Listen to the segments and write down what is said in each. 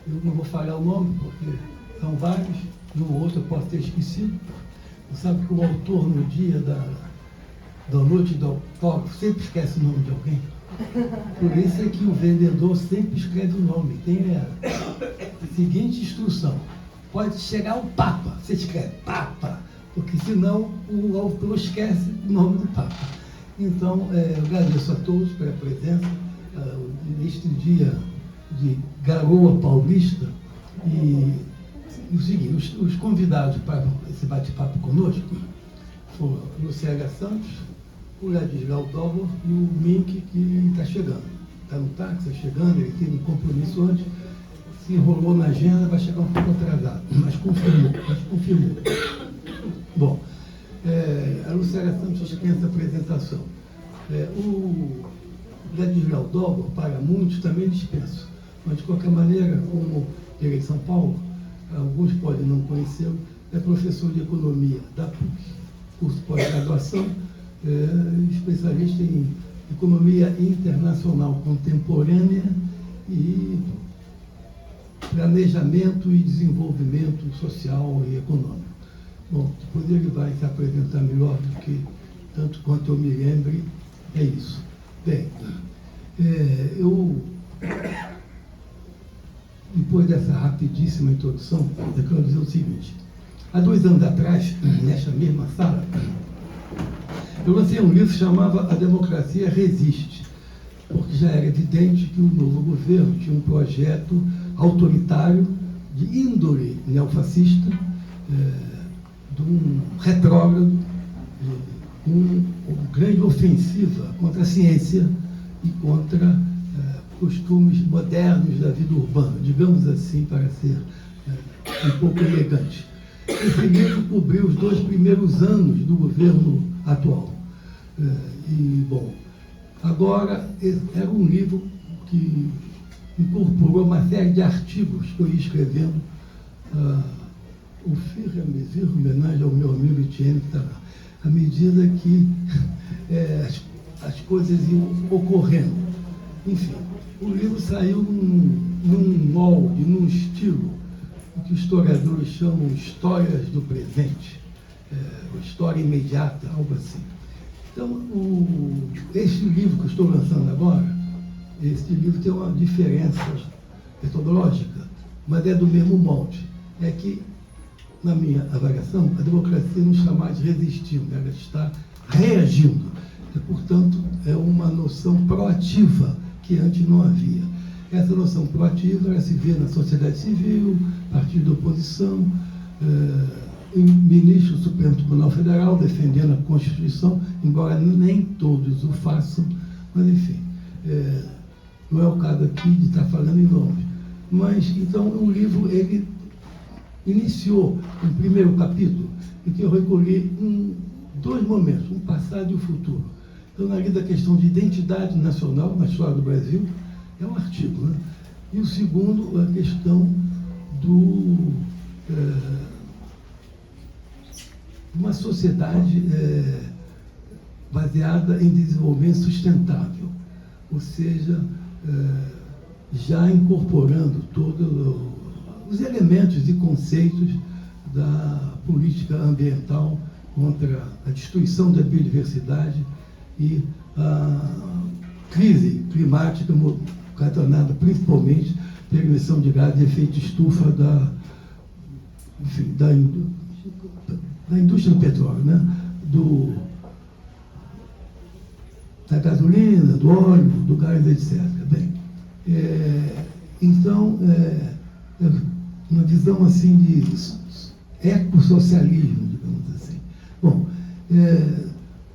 Eu não vou falar o nome, porque são vários, e um ou outro eu posso ter esquecido. Você sabe que o autor, no dia da noite do autógrafo, sempre esquece o nome de alguém. Por isso é que o vendedor sempre escreve o nome. Tem a seguinte instrução: pode chegar o Papa, você escreve Papa, porque senão o autor esquece o nome do Papa. Então, eu agradeço a todos pela presença neste dia de Garoa Paulista. E o seguinte, os convidados para esse bate-papo conosco foram Lucélia Santos, o Ladislau Dover e o Mink, que está chegando. Está no táxi, está chegando, ele teve um compromisso antes, se enrolou na agenda, vai chegar um pouco atrasado, mas confirmou. Bom, a Lucélia Santos dispensa a apresentação. O Ladislau Dover, para muitos, também dispensa. Mas, de qualquer maneira, como ele é de São Paulo, alguns podem não conhecê-lo, é professor de economia da PUC, curso de pós-graduação, especialista em economia internacional contemporânea e planejamento e desenvolvimento social e econômico. Bom, depois ele vai se apresentar melhor do que, tanto quanto eu me lembre, é isso. Bem, depois dessa rapidíssima introdução, eu quero dizer o seguinte: há 2 anos atrás, nesta mesma sala, eu lancei um livro que chamava A Democracia Resiste, porque já era evidente que o novo governo tinha um projeto autoritário, de índole neofascista, de um retrógrado, de uma grande ofensiva contra a ciência e contra costumes modernos da vida urbana, digamos assim, para ser um pouco elegante. Esse livro cobriu os 2 primeiros anos do governo atual. Bom, agora, era um livro que incorporou uma série de artigos que eu ia escrevendo, o Firra-Mesir, homenagem ao meu amigo Etienne, que está lá, à medida que as coisas iam ocorrendo. Enfim, o livro saiu num molde, num estilo que os historiadores chamam histórias do presente, história imediata, algo assim. Então, este livro que eu estou lançando agora, este livro tem uma diferença metodológica, mas é do mesmo molde. É que, na minha avaliação, a democracia não está mais resistindo, ela está reagindo. Portanto, é uma noção proativa que antes não havia. Essa noção proativa, ela se vê na sociedade civil, partido da oposição, ministro do Supremo Tribunal Federal defendendo a Constituição, embora nem todos o façam, mas enfim, não é o caso aqui de estar falando em nome. Mas, então, o livro, ele iniciou um primeiro capítulo em que eu recolhi 2 momentos, um passado e um futuro. Então, na linha da questão de identidade nacional na história do Brasil, é um artigo, né? E o segundo, a questão de uma sociedade baseada em desenvolvimento sustentável, ou seja, já incorporando todos os elementos e conceitos da política ambiental contra a destruição da biodiversidade e a crise climática ocasionada principalmente pela emissão de gás de efeito estufa da indústria do petróleo, né? Da gasolina, do óleo, do gás, etc. Bem, então, uma visão assim de ecossocialismo, digamos assim. Bom,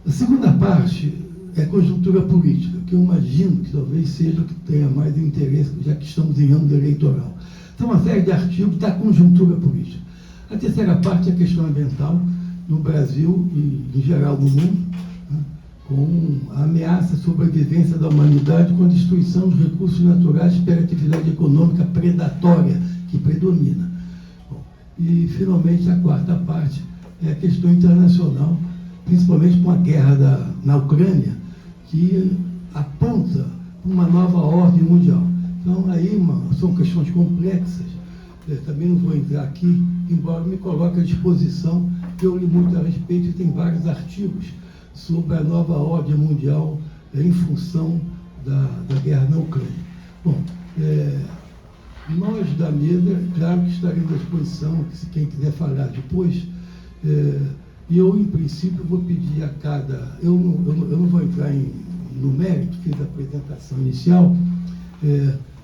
a segunda parte é conjuntura política, que eu imagino que talvez seja o que tenha mais interesse, já que estamos em ano eleitoral. Então, uma série de artigos da conjuntura política. A terceira parte é a questão ambiental no Brasil e, em geral, no mundo, né, com a ameaça à sobrevivência da humanidade com a destruição dos recursos naturais pela atividade econômica predatória que predomina. Bom, e, finalmente, a quarta parte é a questão internacional, principalmente com a guerra na Ucrânia, que aponta uma nova ordem mundial. Então, aí são questões complexas, também não vou entrar aqui, embora me coloque à disposição, eu li muito a respeito e tem vários artigos sobre a nova ordem mundial em função da guerra na Ucrânia. Bom, nós da mesa, claro que estaremos à disposição, se quem quiser falar depois, eu, em princípio, vou pedir a cada... Eu não vou entrar no mérito, fiz a apresentação inicial,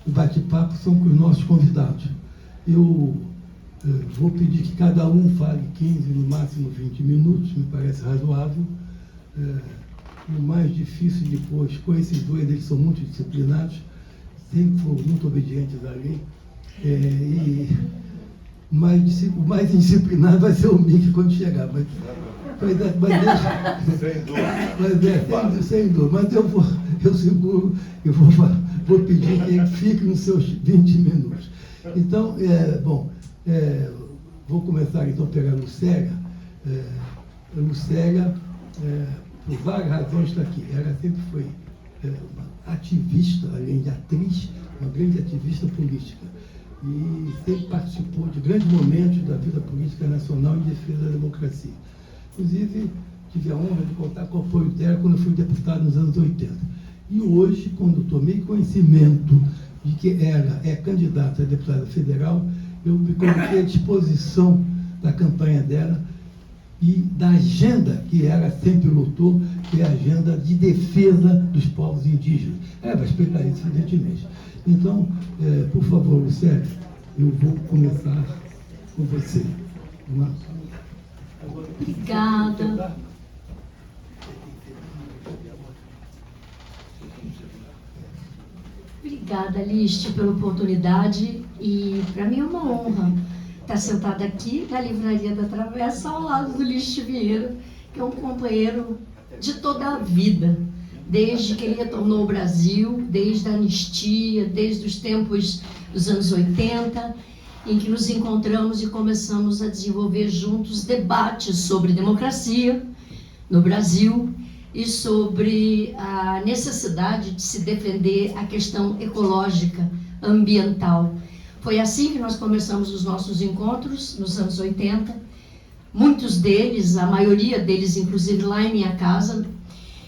o bate-papo são com os nossos convidados. Eu vou pedir que cada um fale 15, no máximo 20 minutos, me parece razoável. O mais difícil depois, com esses dois, eles são muito disciplinados, sempre foram muito obedientes à lei, o mais indisciplinado vai ser o Mickey quando chegar, mas sem dúvida, mas eu seguro, eu vou pedir que ele fique nos seus 20 minutos. Então, vou começar então a pegar a Lucélia. Lucélia, por várias razões, está aqui. Ela sempre foi uma ativista, além de atriz, uma grande ativista política. E sempre participou de grandes momentos da vida política nacional em defesa da democracia. Inclusive, tive a honra de contar com o apoio dela quando eu fui deputado nos anos 80. E hoje, quando tomei conhecimento de que ela é candidata a deputada federal, eu me coloquei à disposição da campanha dela e da agenda que ela sempre lutou, que é a agenda de defesa dos povos indígenas. Vai explicar isso, evidentemente. Então, por favor, Lucélia, eu vou começar com você. Obrigada. Obrigada, Liste, pela oportunidade, e para mim é uma honra estar sentada aqui na Livraria da Travessa, ao lado do Liste Vieira, que é um companheiro de toda a vida, desde que ele retornou ao Brasil, desde a anistia, desde os tempos dos anos 80, em que nos encontramos e começamos a desenvolver juntos debates sobre democracia no Brasil e sobre a necessidade de se defender a questão ecológica, ambiental. Foi assim que nós começamos os nossos encontros nos anos 80, muitos deles, a maioria deles, inclusive lá em minha casa,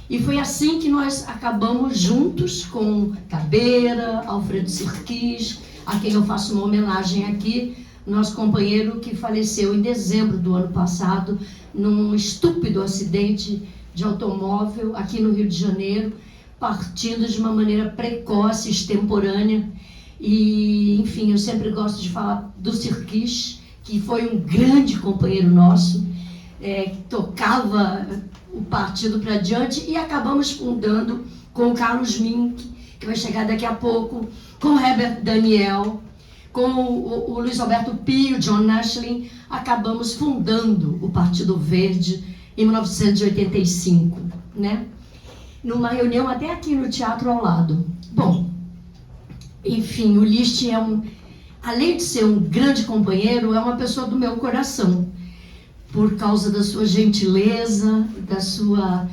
e foi assim que nós acabamos juntos com Cabeira, Alfredo Sirquis, a quem eu faço uma homenagem aqui, nosso companheiro que faleceu em dezembro do ano passado, num estúpido acidente de automóvel aqui no Rio de Janeiro, partindo de uma maneira precoce, extemporânea. E, enfim, eu sempre gosto de falar do Sirquis, que foi um grande companheiro nosso, tocava o partido para diante, e acabamos fundando com o Carlos Mink, que vai chegar daqui a pouco, com o Herbert Daniel, com o Luiz Alberto Pio, John Nashlin, acabamos fundando o Partido Verde em 1985, né? Numa reunião até aqui no teatro ao lado. Bom, enfim, o Liste além de ser um grande companheiro, é uma pessoa do meu coração, por causa da sua gentileza, da sua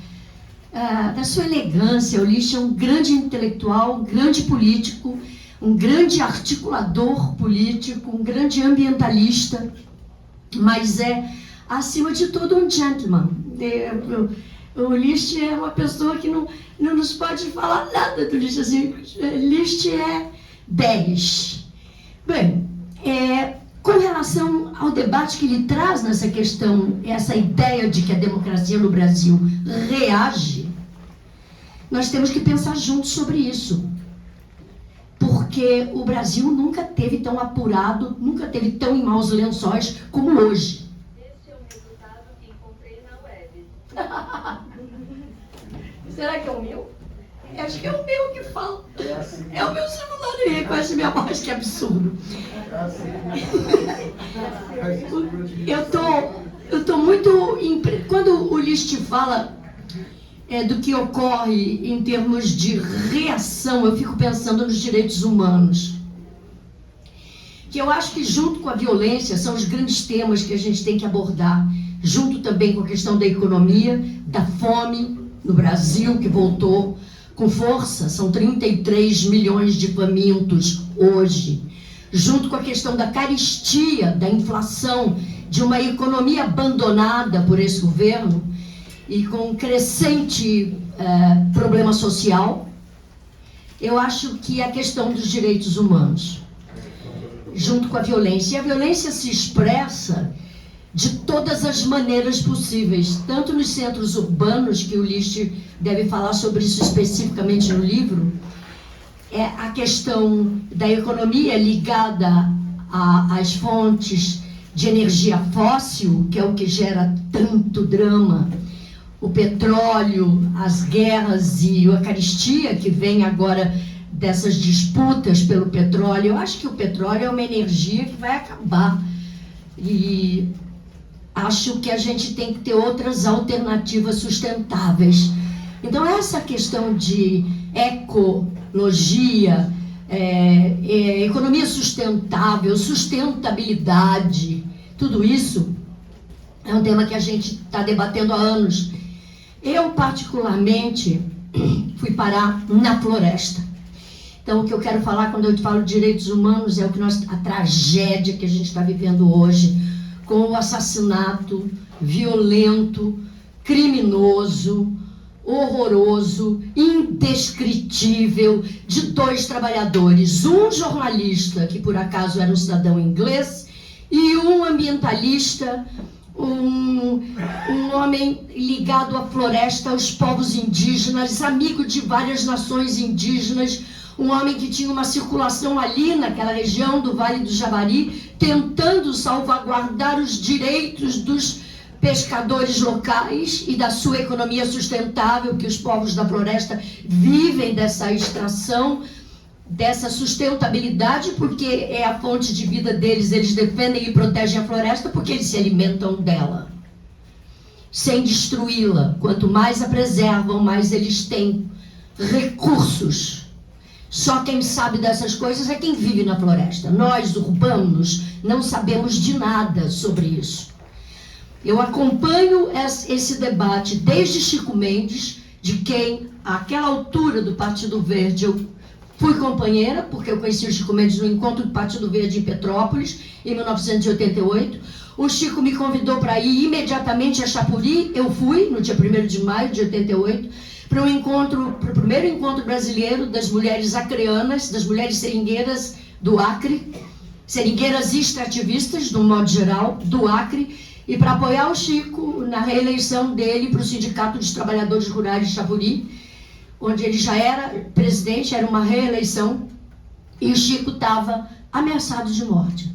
elegância. O Liste é um grande intelectual, um grande político, um grande articulador político, um grande ambientalista, mas acima de tudo, um gentleman. O Liste é uma pessoa que não nos pode falar nada do Liste. Assim, Liste é 10. Bem, com relação ao debate que ele traz nessa questão, essa ideia de que a democracia no Brasil reage, nós temos que pensar juntos sobre isso. Porque o Brasil nunca teve tão apurado, nunca teve tão em maus lençóis como hoje. Este é o resultado que encontrei na web. Será que é o meu? Acho que é o meu que fala. É o meu celular, ele reconhece minha voz, que absurdo. Eu tô muito... Quando o Liste fala do que ocorre em termos de reação, eu fico pensando nos direitos humanos. Que eu acho que junto com a violência são os grandes temas que a gente tem que abordar. Junto também com a questão da economia, da fome no Brasil, que voltou com força, são 33 milhões de famintos hoje, junto com a questão da carestia, da inflação, de uma economia abandonada por esse governo e com um crescente problema social. Eu acho que a questão dos direitos humanos, junto com a violência, e a violência se expressa de todas as maneiras possíveis, tanto nos centros urbanos, que o Licht deve falar sobre isso especificamente no livro, é a questão da economia ligada às fontes de energia fóssil, que é o que gera tanto drama, o petróleo, as guerras e a carestia que vem agora dessas disputas pelo petróleo. Eu acho que o petróleo é uma energia que vai acabar. E acho que a gente tem que ter outras alternativas sustentáveis. Então, essa questão de ecologia, economia sustentável, sustentabilidade, tudo isso é um tema que a gente está debatendo há anos. Eu, particularmente, fui parar na floresta. Então, o que eu quero falar quando eu falo de direitos humanos é a tragédia que a gente está vivendo hoje, com o assassinato violento, criminoso, horroroso, indescritível de 2 trabalhadores, um jornalista, que por acaso era um cidadão inglês, e um ambientalista, um homem ligado à floresta, aos povos indígenas, amigo de várias nações indígenas, um homem que tinha uma circulação ali naquela região do Vale do Javari, tentando salvaguardar os direitos dos pescadores locais e da sua economia sustentável, que os povos da floresta vivem dessa extração, dessa sustentabilidade, porque é a fonte de vida deles. Eles defendem e protegem a floresta porque eles se alimentam dela, sem destruí-la. Quanto mais a preservam, mais eles têm recursos. Só quem sabe dessas coisas é quem vive na floresta. Nós, urbanos, não sabemos de nada sobre isso. Eu acompanho esse debate desde Chico Mendes, de quem, àquela altura do Partido Verde, eu fui companheira, porque eu conheci o Chico Mendes no encontro do Partido Verde em Petrópolis, em 1988. O Chico me convidou para ir imediatamente a Chapuri. Eu fui, no dia 1º de maio de 88, para o primeiro encontro brasileiro das mulheres acreanas, das mulheres seringueiras do Acre, seringueiras extrativistas, de um modo geral, do Acre, e para apoiar o Chico na reeleição dele para o Sindicato dos Trabalhadores Rurais de Chapuri, onde ele já era presidente, era uma reeleição, e o Chico estava ameaçado de morte.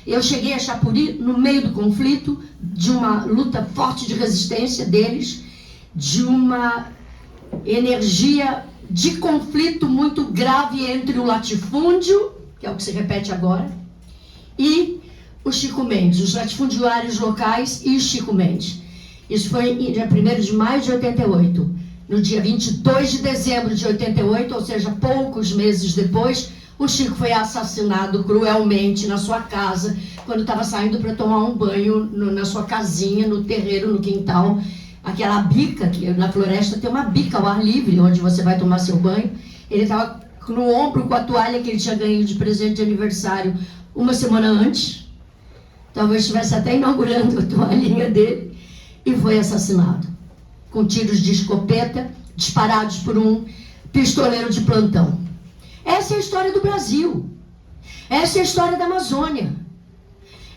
Eu cheguei a Chapuri no meio do conflito, de uma luta forte de resistência deles, de uma energia de conflito muito grave entre o latifúndio, que é o que se repete agora, e o Chico Mendes, os latifundiários locais e o Chico Mendes. Isso foi em dia 1º de maio de 88. No dia 22 de dezembro de 88, ou seja, poucos meses depois, o Chico foi assassinado cruelmente na sua casa, quando estava saindo para tomar um banho na sua casinha, no terreiro, no quintal. Aquela bica, que na floresta tem uma bica ao ar livre, onde você vai tomar seu banho. Ele estava no ombro com a toalha que ele tinha ganho de presente de aniversário uma semana antes. Talvez estivesse até inaugurando a toalhinha dele. E foi assassinado, com tiros de escopeta, disparados por um pistoleiro de plantão. Essa é a história do Brasil. Essa é a história da Amazônia.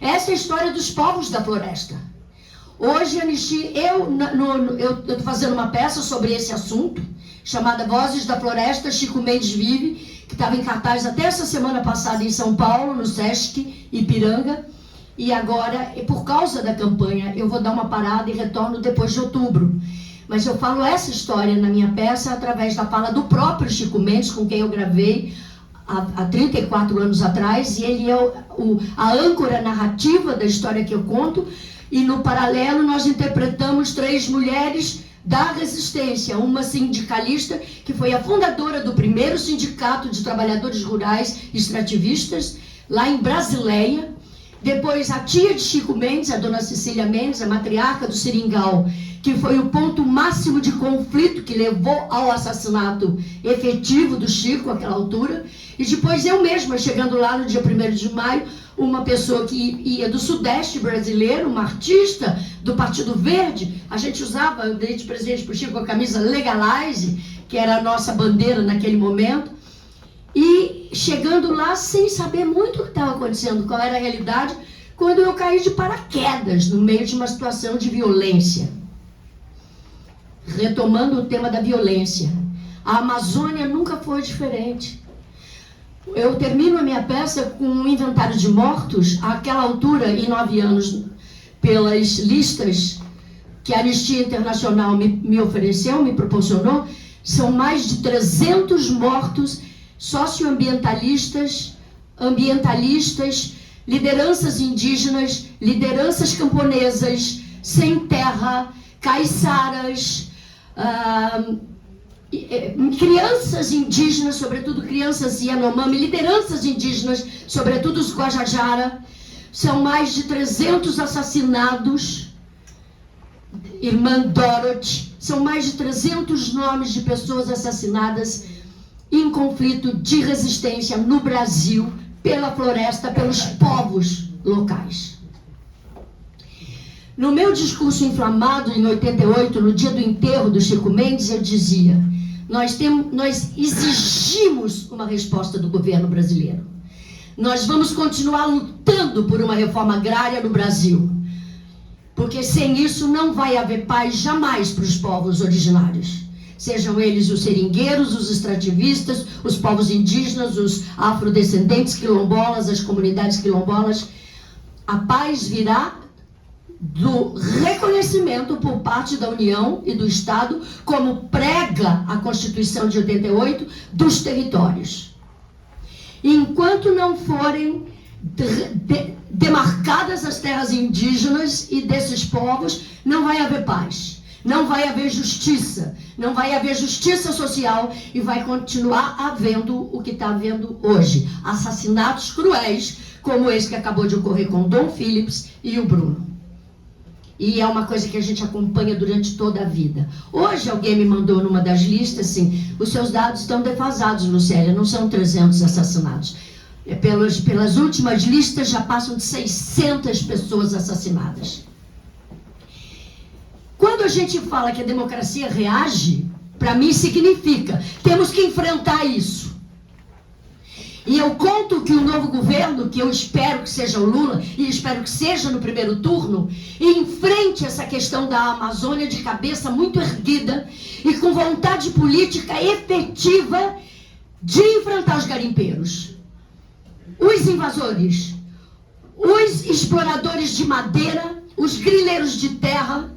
Essa é a história dos povos da floresta. Hoje, Anistia, eu estou fazendo uma peça sobre esse assunto, chamada Vozes da Floresta, Chico Mendes Vive, que estava em cartaz até essa semana passada em São Paulo, no Sesc Ipiranga. E agora, por causa da campanha, eu vou dar uma parada e retorno depois de outubro. Mas eu falo essa história na minha peça através da fala do próprio Chico Mendes, com quem eu gravei há 34 anos atrás, e ele é a âncora narrativa da história que eu conto. E no paralelo nós interpretamos 3 mulheres da resistência, uma sindicalista que foi a fundadora do primeiro sindicato de trabalhadores rurais extrativistas, lá em Brasileia, Depois a tia de Chico Mendes, a dona Cecília Mendes, a matriarca do Seringal, que foi o ponto máximo de conflito que levou ao assassinato efetivo do Chico, àquela altura. E depois eu mesma, chegando lá no dia 1º de maio, uma pessoa que ia do Sudeste brasileiro, uma artista do Partido Verde, a gente usava, eu dei de presente para o Chico a camisa Legalize, que era a nossa bandeira naquele momento, e chegando lá sem saber muito o que estava acontecendo, qual era a realidade, quando eu caí de paraquedas no meio de uma situação de violência. Retomando o tema da violência, a Amazônia nunca foi diferente. Eu termino a minha peça com um inventário de mortos, àquela altura, em 9 anos, pelas listas que a Anistia Internacional me ofereceu, me proporcionou, são mais de 300 mortos socioambientalistas, ambientalistas, lideranças indígenas, lideranças camponesas, sem terra, caiçaras, crianças indígenas, sobretudo crianças Yanomami, lideranças indígenas, sobretudo os Guajajara. São mais de 300 assassinados. Irmã Dorothy, são mais de 300 nomes de pessoas assassinadas em conflito de resistência no Brasil, pela floresta, pelos povos locais. No meu discurso inflamado, em 88, no dia do enterro do Chico Mendes, eu dizia: nós exigimos uma resposta do governo brasileiro. Nós vamos continuar lutando por uma reforma agrária no Brasil, porque sem isso não vai haver paz jamais para os povos originários. Sejam eles os seringueiros, os extrativistas, os povos indígenas, os afrodescendentes quilombolas, as comunidades quilombolas. A paz virá do reconhecimento por parte da União e do Estado, como prega a Constituição de 88, dos territórios. Enquanto não forem demarcadas as terras indígenas e desses povos, não vai haver paz. Não vai haver justiça, não vai haver justiça social e vai continuar havendo o que está havendo hoje. Assassinatos cruéis, como esse que acabou de ocorrer com o Dom Phillips e o Bruno. E é uma coisa que a gente acompanha durante toda a vida. Hoje alguém me mandou numa das listas assim: os seus dados estão defasados, Lucélia, não são 300 assassinados. Pelas últimas listas já passam de 600 pessoas assassinadas. Quando a gente fala que a democracia reage, para mim significa, temos que enfrentar isso. E eu conto que o novo governo, que eu espero que seja o Lula, e espero que seja no primeiro turno, enfrente essa questão da Amazônia de cabeça muito erguida e com vontade política efetiva de enfrentar os garimpeiros, os invasores, os exploradores de madeira, os grileiros de terra,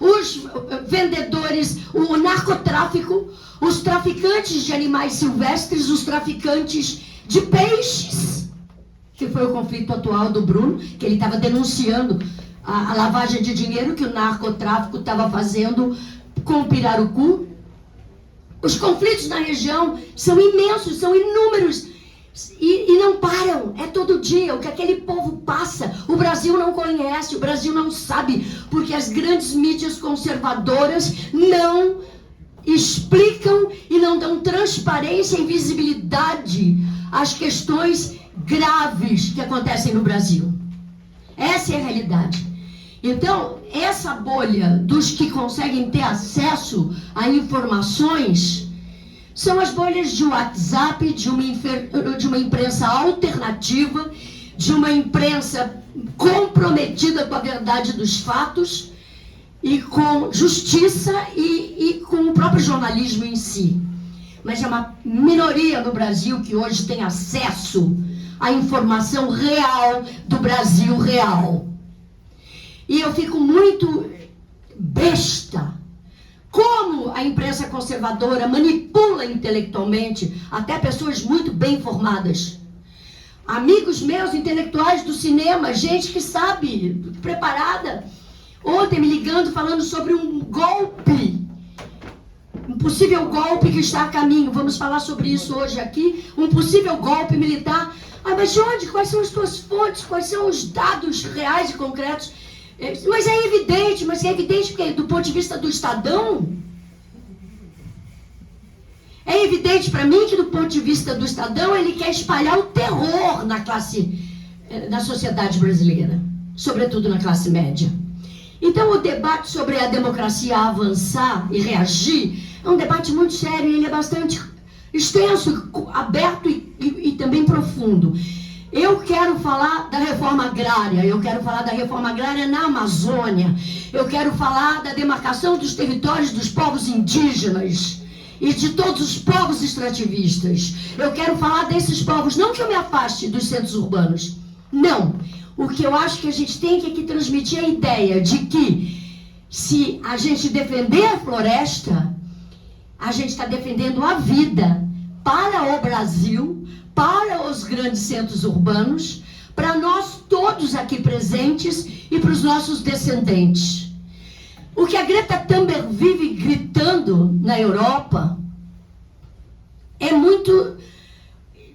os vendedores, o narcotráfico, os traficantes de animais silvestres, os traficantes de peixes, que foi o conflito atual do Bruno, que ele estava denunciando a lavagem de dinheiro que o narcotráfico estava fazendo com o pirarucu. Os conflitos na região são imensos, são inúmeros. E não param, é todo dia. O que aquele povo passa, o Brasil não conhece, o Brasil não sabe, porque as grandes mídias conservadoras não explicam e não dão transparência e visibilidade às questões graves que acontecem no Brasil. Essa é a realidade. Então, essa bolha dos que conseguem ter acesso a informações são as bolhas de WhatsApp, de uma imprensa alternativa, de uma imprensa comprometida com a verdade dos fatos e com justiça e com o próprio jornalismo em si. Mas é uma minoria no Brasil que hoje tem acesso à informação real do Brasil real. E eu fico muito besta como a imprensa conservadora manipula intelectualmente até pessoas muito bem informadas. Amigos meus intelectuais do cinema, gente que sabe, preparada, ontem me ligando falando sobre um golpe, um possível golpe que está a caminho. Vamos falar sobre isso hoje aqui. Um possível golpe militar Ah, mas de onde? Quais são as tuas fontes? Quais são os dados reais e concretos? Mas é evidente porque do ponto de vista do Estadão, é evidente para mim que do ponto de vista do Estadão ele quer espalhar o terror na sociedade brasileira, sobretudo na classe média. Então o debate sobre a democracia avançar e reagir é um debate muito sério, ele é bastante extenso, aberto e também profundo. Eu quero falar da reforma agrária, eu quero falar da reforma agrária na Amazônia, eu quero falar da demarcação dos territórios dos povos indígenas e de todos os povos extrativistas. Eu quero falar desses povos, não que eu me afaste dos centros urbanos, não. O que eu acho que a gente tem que transmitir a ideia de que se a gente defender a floresta, a gente está defendendo a vida para o Brasil, para os grandes centros urbanos, para nós todos aqui presentes e para os nossos descendentes. O que a Greta Thunberg vive gritando na Europa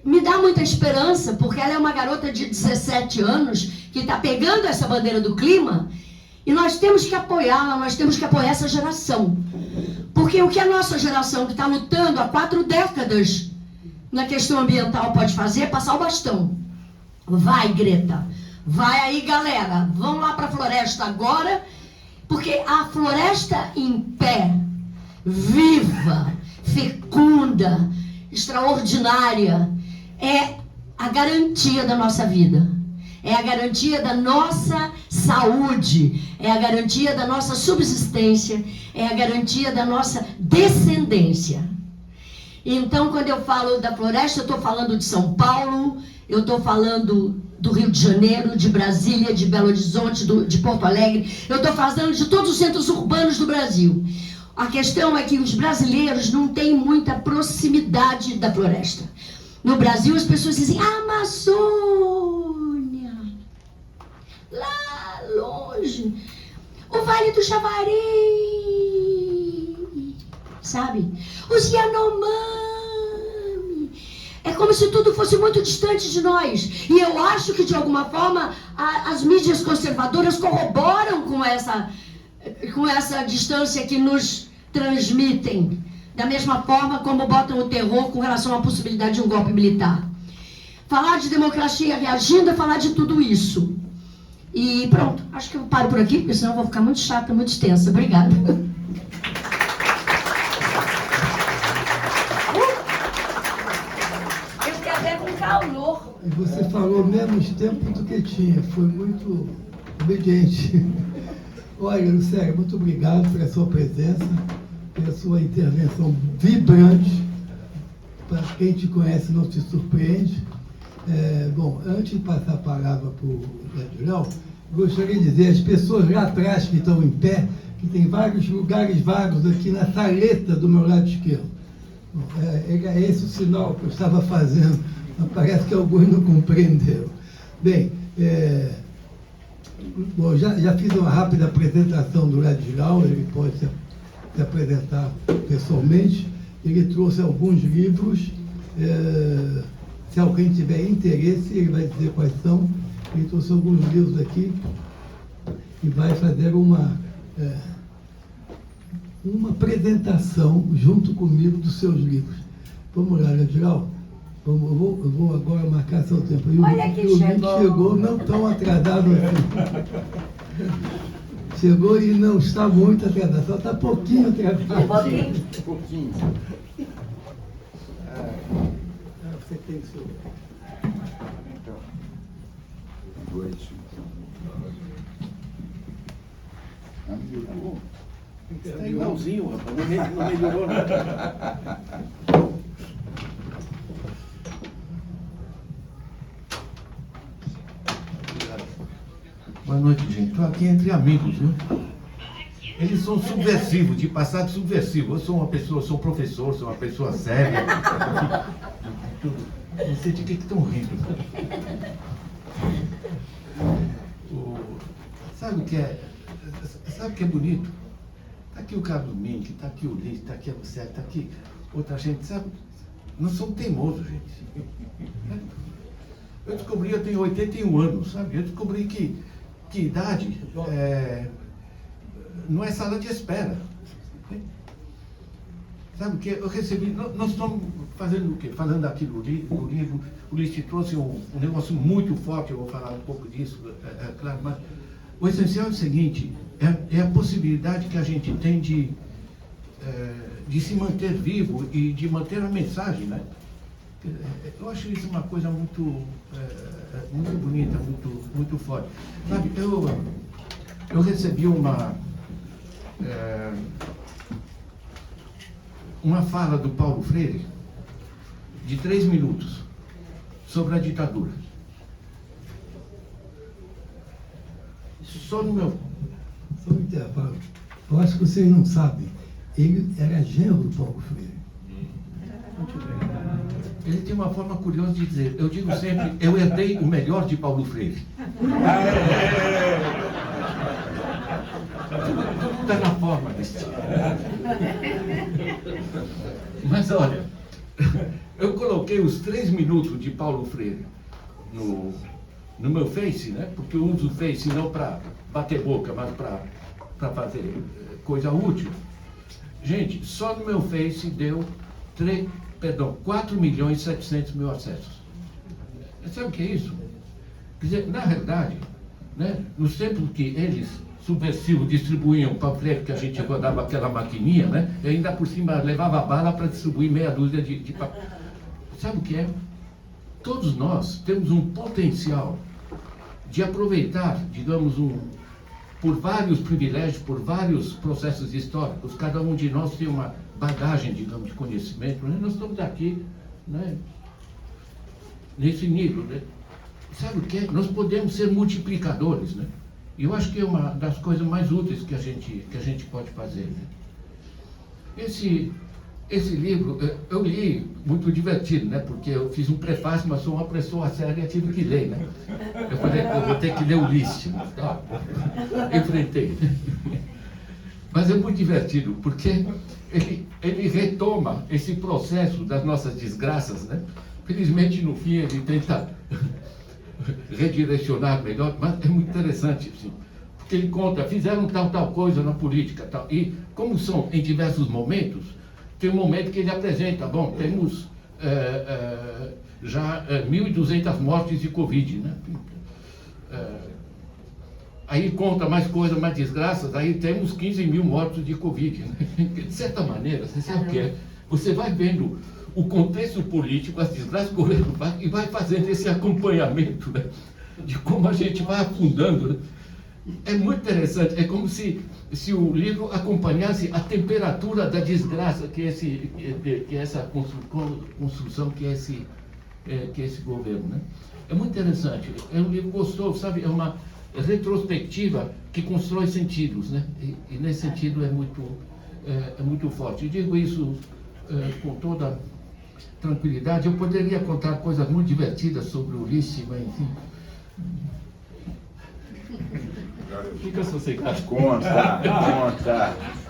me dá muita esperança, porque ela é uma garota de 17 anos que está pegando essa bandeira do clima e nós temos que apoiá-la, nós temos que apoiar essa geração. Porque o que a nossa geração que está lutando há 4 décadas na questão ambiental pode fazer é passar o bastão. Vai, Greta, vai aí, galera, vão lá para a floresta agora, porque a floresta em pé, viva, fecunda, extraordinária, é a garantia da nossa vida, é a garantia da nossa saúde, é a garantia da nossa subsistência, é a garantia da nossa descendência. Então, quando eu falo da floresta, eu estou falando de São Paulo, eu estou falando do Rio de Janeiro, de Brasília, de Belo Horizonte, de Porto Alegre, eu estou falando de todos os centros urbanos do Brasil. A questão é que os brasileiros não têm muita proximidade da floresta. No Brasil, as pessoas dizem, Amazônia, lá longe, o Vale do Javari, sabe? Os Yanomami. É como se tudo fosse muito distante de nós. E eu acho que, de alguma forma, as mídias conservadoras corroboram com essa distância que nos transmitem. Da mesma forma como botam o terror com relação à possibilidade de um golpe militar. Falar de democracia reagindo é falar de tudo isso. E pronto, acho que eu paro por aqui, porque senão eu vou ficar muito chata, muito extensa. Obrigada. Eu fiquei até com calor. E você falou menos tempo do que tinha, foi muito obediente. Olha, Lucélia, muito obrigado pela sua presença, pela sua intervenção vibrante. Para quem te conhece não se surpreende. Bom, antes de passar a palavra para o Edilão, gostaria de dizer, as pessoas lá atrás que estão em pé, que tem vários lugares vagos aqui na saleta do meu lado esquerdo. Bom, é esse o sinal que eu estava fazendo, mas parece que alguns não compreenderam. Bem, bom, já fiz uma rápida apresentação do Edilão, ele pode se apresentar pessoalmente. Ele trouxe alguns livros. Se alguém tiver interesse, ele vai dizer quais são. Ele trouxe alguns livros aqui e vai fazer uma apresentação junto comigo dos seus livros. Vamos lá, Edilão. Eu vou agora marcar seu tempo. E Olha que chegou não tão atrasado assim. Chegou e não está muito atrasado, só está pouquinho atrasado. Pouquinho. Você tem o seu. Então, dois. Está igualzinho, rapaz. Não melhorou nada. Boa noite, gente. Estou aqui entre amigos, viu? Eles são subversivos, de passado subversivo. Eu sou uma pessoa, sou um professor, sou uma pessoa séria. Não sei de que estão rindo. Sabe o que é? Sabe o que é bonito? Está aqui o Carlos Mink, está aqui o Liz, está aqui a você, está aqui outra gente, sabe? Não são teimosos, gente. Eu descobri, eu tenho 81 anos, sabe? Eu descobri que idade não é sala de espera. Sabe o que eu recebi? Nós estamos fazendo o quê? Falando aqui no livro, o Liszt trouxe um negócio muito forte, eu vou falar um pouco disso, claro, mas o essencial é o seguinte, é a possibilidade que a gente tem de se manter vivo e de manter a mensagem, né? Eu acho isso uma coisa muito, muito bonita, muito forte. Sabe, eu recebi uma fala do Paulo Freire de 3 minutos sobre a ditadura. Só no meu... Só um intervalo. Eu acho que vocês não sabem. Ele era genro do Paulo Freire. Ele tem uma forma curiosa de dizer, eu digo sempre, eu herdei o melhor de Paulo Freire. Tudo está na forma desse. Mas olha, eu coloquei os 3 minutos de Paulo Freire no meu Face, né? Porque eu uso o Face não para bater boca, mas para fazer coisa útil. Gente, só no meu Face deu 4.700.000 acessos. Sabe o que é isso? Quer dizer, na realidade, né, nos tempos que eles, subversivos, distribuíam panfleto, que a gente rodava aquela maquininha, né, e ainda por cima levava bala para distribuir meia dúzia de papel. Sabe o que é? Todos nós temos um potencial de aproveitar, digamos, por vários privilégios, por vários processos históricos, cada um de nós tem uma bagagem, digamos, de conhecimento, né? Nós estamos aqui, né, nesse nível, né? Sabe o que é? Nós podemos ser multiplicadores, né? E eu acho que é uma das coisas mais úteis que a gente pode fazer, né? Esse livro, eu li, muito divertido, né? Porque eu fiz um prefácio, mas sou uma pessoa séria e tive que ler, né? Eu falei, eu vou ter que ler o Liszt, tá? Enfrentei. Mas é muito divertido, porque ele retoma esse processo das nossas desgraças, né? Felizmente, no fim, ele tenta redirecionar melhor, mas é muito interessante, assim, porque ele conta, fizeram tal coisa na política, tal, e como são em diversos momentos, tem um momento que ele apresenta, bom, temos já 1.200 mortes de Covid, né? Aí conta mais coisas, mais desgraças, aí temos 15.000 mortos de Covid, né? De certa maneira, você sabe o que é? Você vai vendo o contexto político, as desgraças correndo e vai fazendo esse acompanhamento, né, de como a gente vai afundando, né? É muito interessante, é como se o livro acompanhasse a temperatura da desgraça que é essa construção, que é esse governo, né? É muito interessante, é um livro gostoso, sabe? É uma retrospectiva que constrói sentidos, né? E nesse sentido é muito forte. E digo isso com toda tranquilidade. Eu poderia contar coisas muito divertidas sobre o Liszt, mas enfim. Fica sossegado. Conta.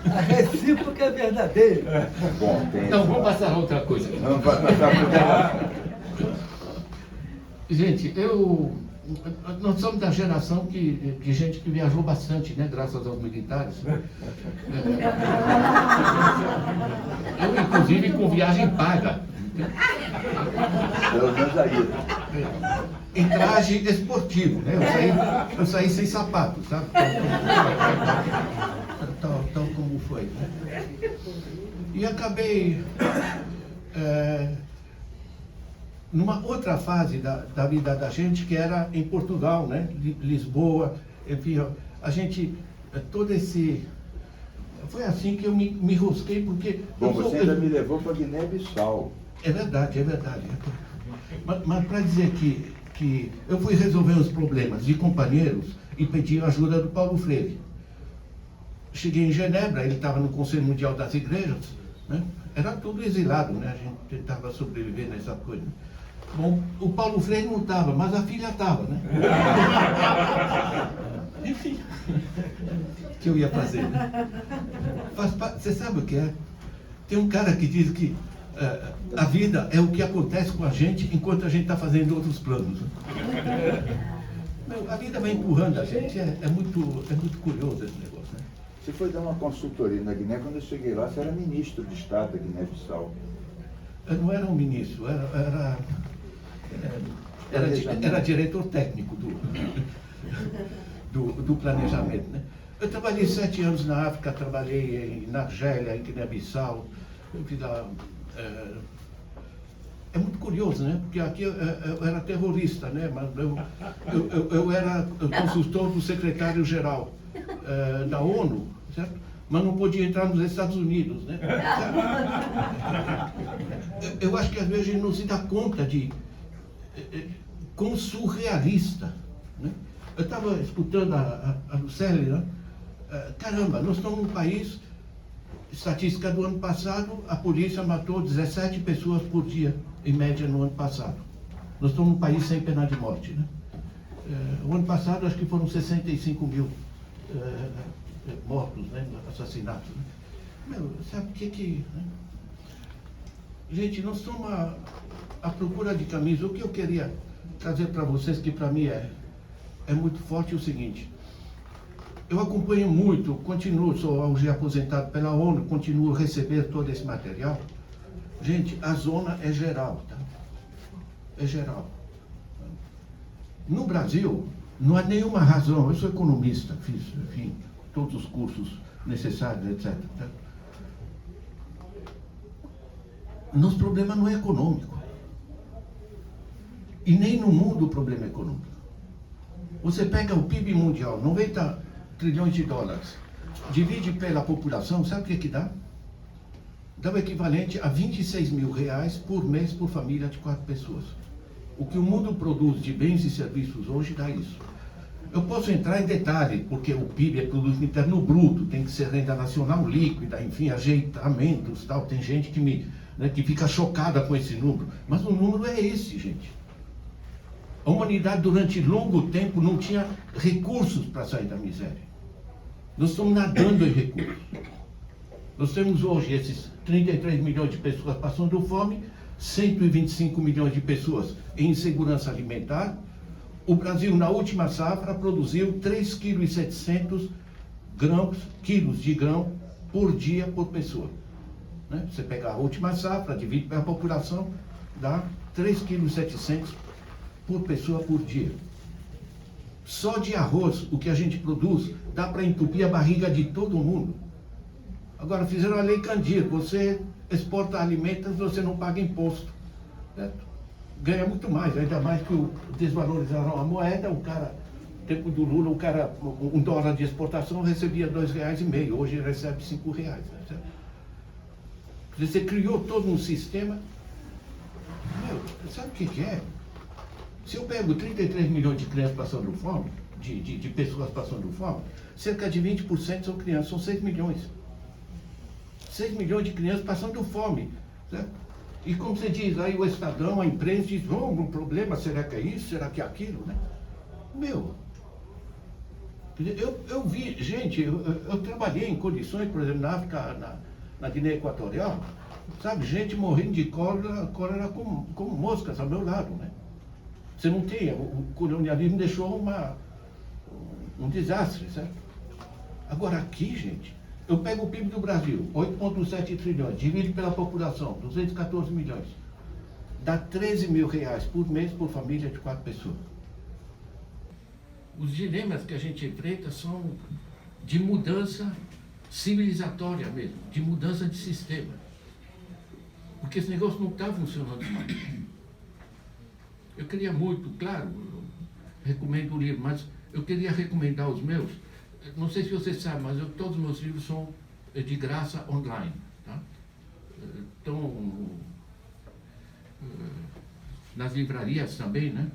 A recíproca é verdadeira. Bom, tem. Então, vamos passar a outra coisa. Não vai passar Gente, nós somos da geração de gente que viajou bastante, né? Graças aos militares. Eu, inclusive, com viagem paga. pelo menos aí. Em traje esportivo, né? Eu saí sem sapato, sabe? Tal como foi, né? E acabei numa outra fase da vida da gente, que era em Portugal, né? Lisboa, enfim, a gente, todo esse... Foi assim que eu me enrosquei, porque... Bom, você ainda me levou para Guiné-Bissau. É verdade. Mas para dizer que eu fui resolver os problemas de companheiros e pedi a ajuda do Paulo Freire. Cheguei em Genebra, ele estava no Conselho Mundial das Igrejas, né? Era tudo exilado, né? A gente tentava sobreviver nessa coisa. Bom, o Paulo Freire não estava, mas a filha estava, né? Enfim, o que eu ia fazer, né? Você sabe o que é? Tem um cara que diz que a vida é o que acontece com a gente enquanto a gente está fazendo outros planos. A vida vai empurrando a gente, é muito curioso esse negócio, né? Você foi dar uma consultoria na Guiné, quando eu cheguei lá, você era ministro de Estado da Guiné-Bissau. Eu não era um ministro, era diretor técnico do planejamento, né? Eu trabalhei 7 anos na África, trabalhei na Argélia, em Guiné-Bissau. Eu fiz lá. É muito curioso, né? Porque aqui eu era terrorista, né? Mas eu era consultor do secretário-geral da ONU, certo? Mas não podia entrar nos Estados Unidos, né? Eu acho que às vezes a gente não se dá conta de quão surrealista, né? Eu estava escutando a Lucélia, né? Caramba, nós estamos num país, estatística do ano passado, a polícia matou 17 pessoas por dia, em média, no ano passado. Nós estamos num país sem pena de morte, né? O ano passado, acho que foram 65 mil mortos, né? Assassinatos. Né? Sabe o que... Né? Gente, nós estamos à procura de caminhos. O que eu queria trazer para vocês, que para mim é muito forte, é o seguinte. Eu acompanho muito, continuo, sou hoje aposentado pela ONU, continuo a receber todo esse material. Gente, a zona é geral, tá? É geral. No Brasil, não há nenhuma razão, eu sou economista, fiz, enfim, todos os cursos necessários, etc. Tá? Nosso problema não é econômico. E nem no mundo o problema é econômico. Você pega o PIB mundial, 90 trilhões de dólares, divide pela população, sabe o que dá? Dá o equivalente a 26 mil reais por mês por família de 4 pessoas. O que o mundo produz de bens e serviços hoje dá isso. Eu posso entrar em detalhe, porque o PIB é produto interno bruto, tem que ser renda nacional líquida, enfim, ajeitamentos, tal. Tem gente que fica chocada com esse número, mas o número é esse, gente. A humanidade durante longo tempo não tinha recursos para sair da miséria. Nós estamos nadando em recursos. Nós temos hoje esses 33 milhões de pessoas passando fome, 125 milhões de pessoas em insegurança alimentar. O Brasil, na última safra, produziu 3,7 quilos de grão por dia por pessoa. Né? Você pega a última safra, divide pela população, dá 3,7 kg por pessoa por dia. Só de arroz, o que a gente produz, dá para entupir a barriga de todo mundo. Agora, fizeram a lei Candir, você exporta alimentos, você não paga imposto. Certo? Ganha muito mais, ainda mais que desvalorizaram a moeda, no tempo do Lula, $1 de exportação recebia R$2,50, hoje ele recebe R$5. Né? Você criou todo um sistema. Sabe o que é? Se eu pego 33 milhões de crianças passando fome, de pessoas passando fome, cerca de 20% são crianças, são 6 milhões. 6 milhões de crianças passando fome. Certo? E como você diz, aí o Estadão, a imprensa diz, um problema, será que é isso, será que é aquilo? Né? Eu vi, gente, eu trabalhei em condições, por exemplo, na África, na Guiné Equatorial, sabe, gente morrendo de cólera como moscas ao meu lado, né? Você não tem, o colonialismo deixou um desastre, certo? Agora aqui, gente, eu pego o PIB do Brasil, 8,7 trilhões, divido pela população, 214 milhões. Dá 13 mil reais por mês por família de 4 pessoas. Os dilemas que a gente enfrenta são de mudança civilizatória mesmo, de mudança de sistema. Porque esse negócio não está funcionando mais. Eu queria muito, claro, recomendo o livro, mas eu queria recomendar os meus. Não sei se você sabe, mas todos os meus livros são de graça online. Tá? Estão nas livrarias também, né?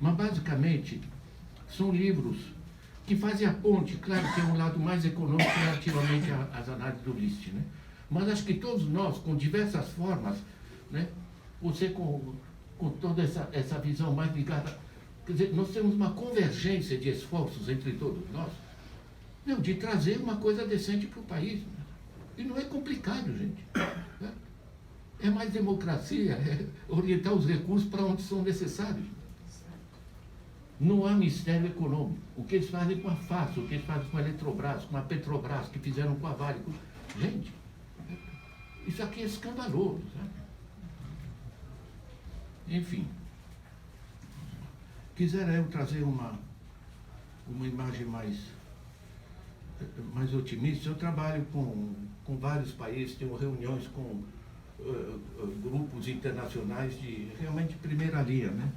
Mas basicamente são livros que fazem a ponte, claro que é um lado mais econômico relativamente às análises do List, né? Mas acho que todos nós, com diversas formas, né? Você com toda essa visão mais ligada, quer dizer, nós temos uma convergência de esforços entre todos nós, de trazer uma coisa decente para o país. E não é complicado, gente. Né? É mais democracia, é orientar os recursos para onde são necessários. Não há mistério econômico. O que eles fazem com a FAS, o que eles fazem com a Eletrobras, com a Petrobras, que fizeram com a Vale. Gente, isso aqui é escandaloso, sabe? Enfim. Quisera eu trazer uma imagem mais otimista. Eu trabalho com vários países, tenho reuniões com grupos internacionais de realmente primeira linha, né?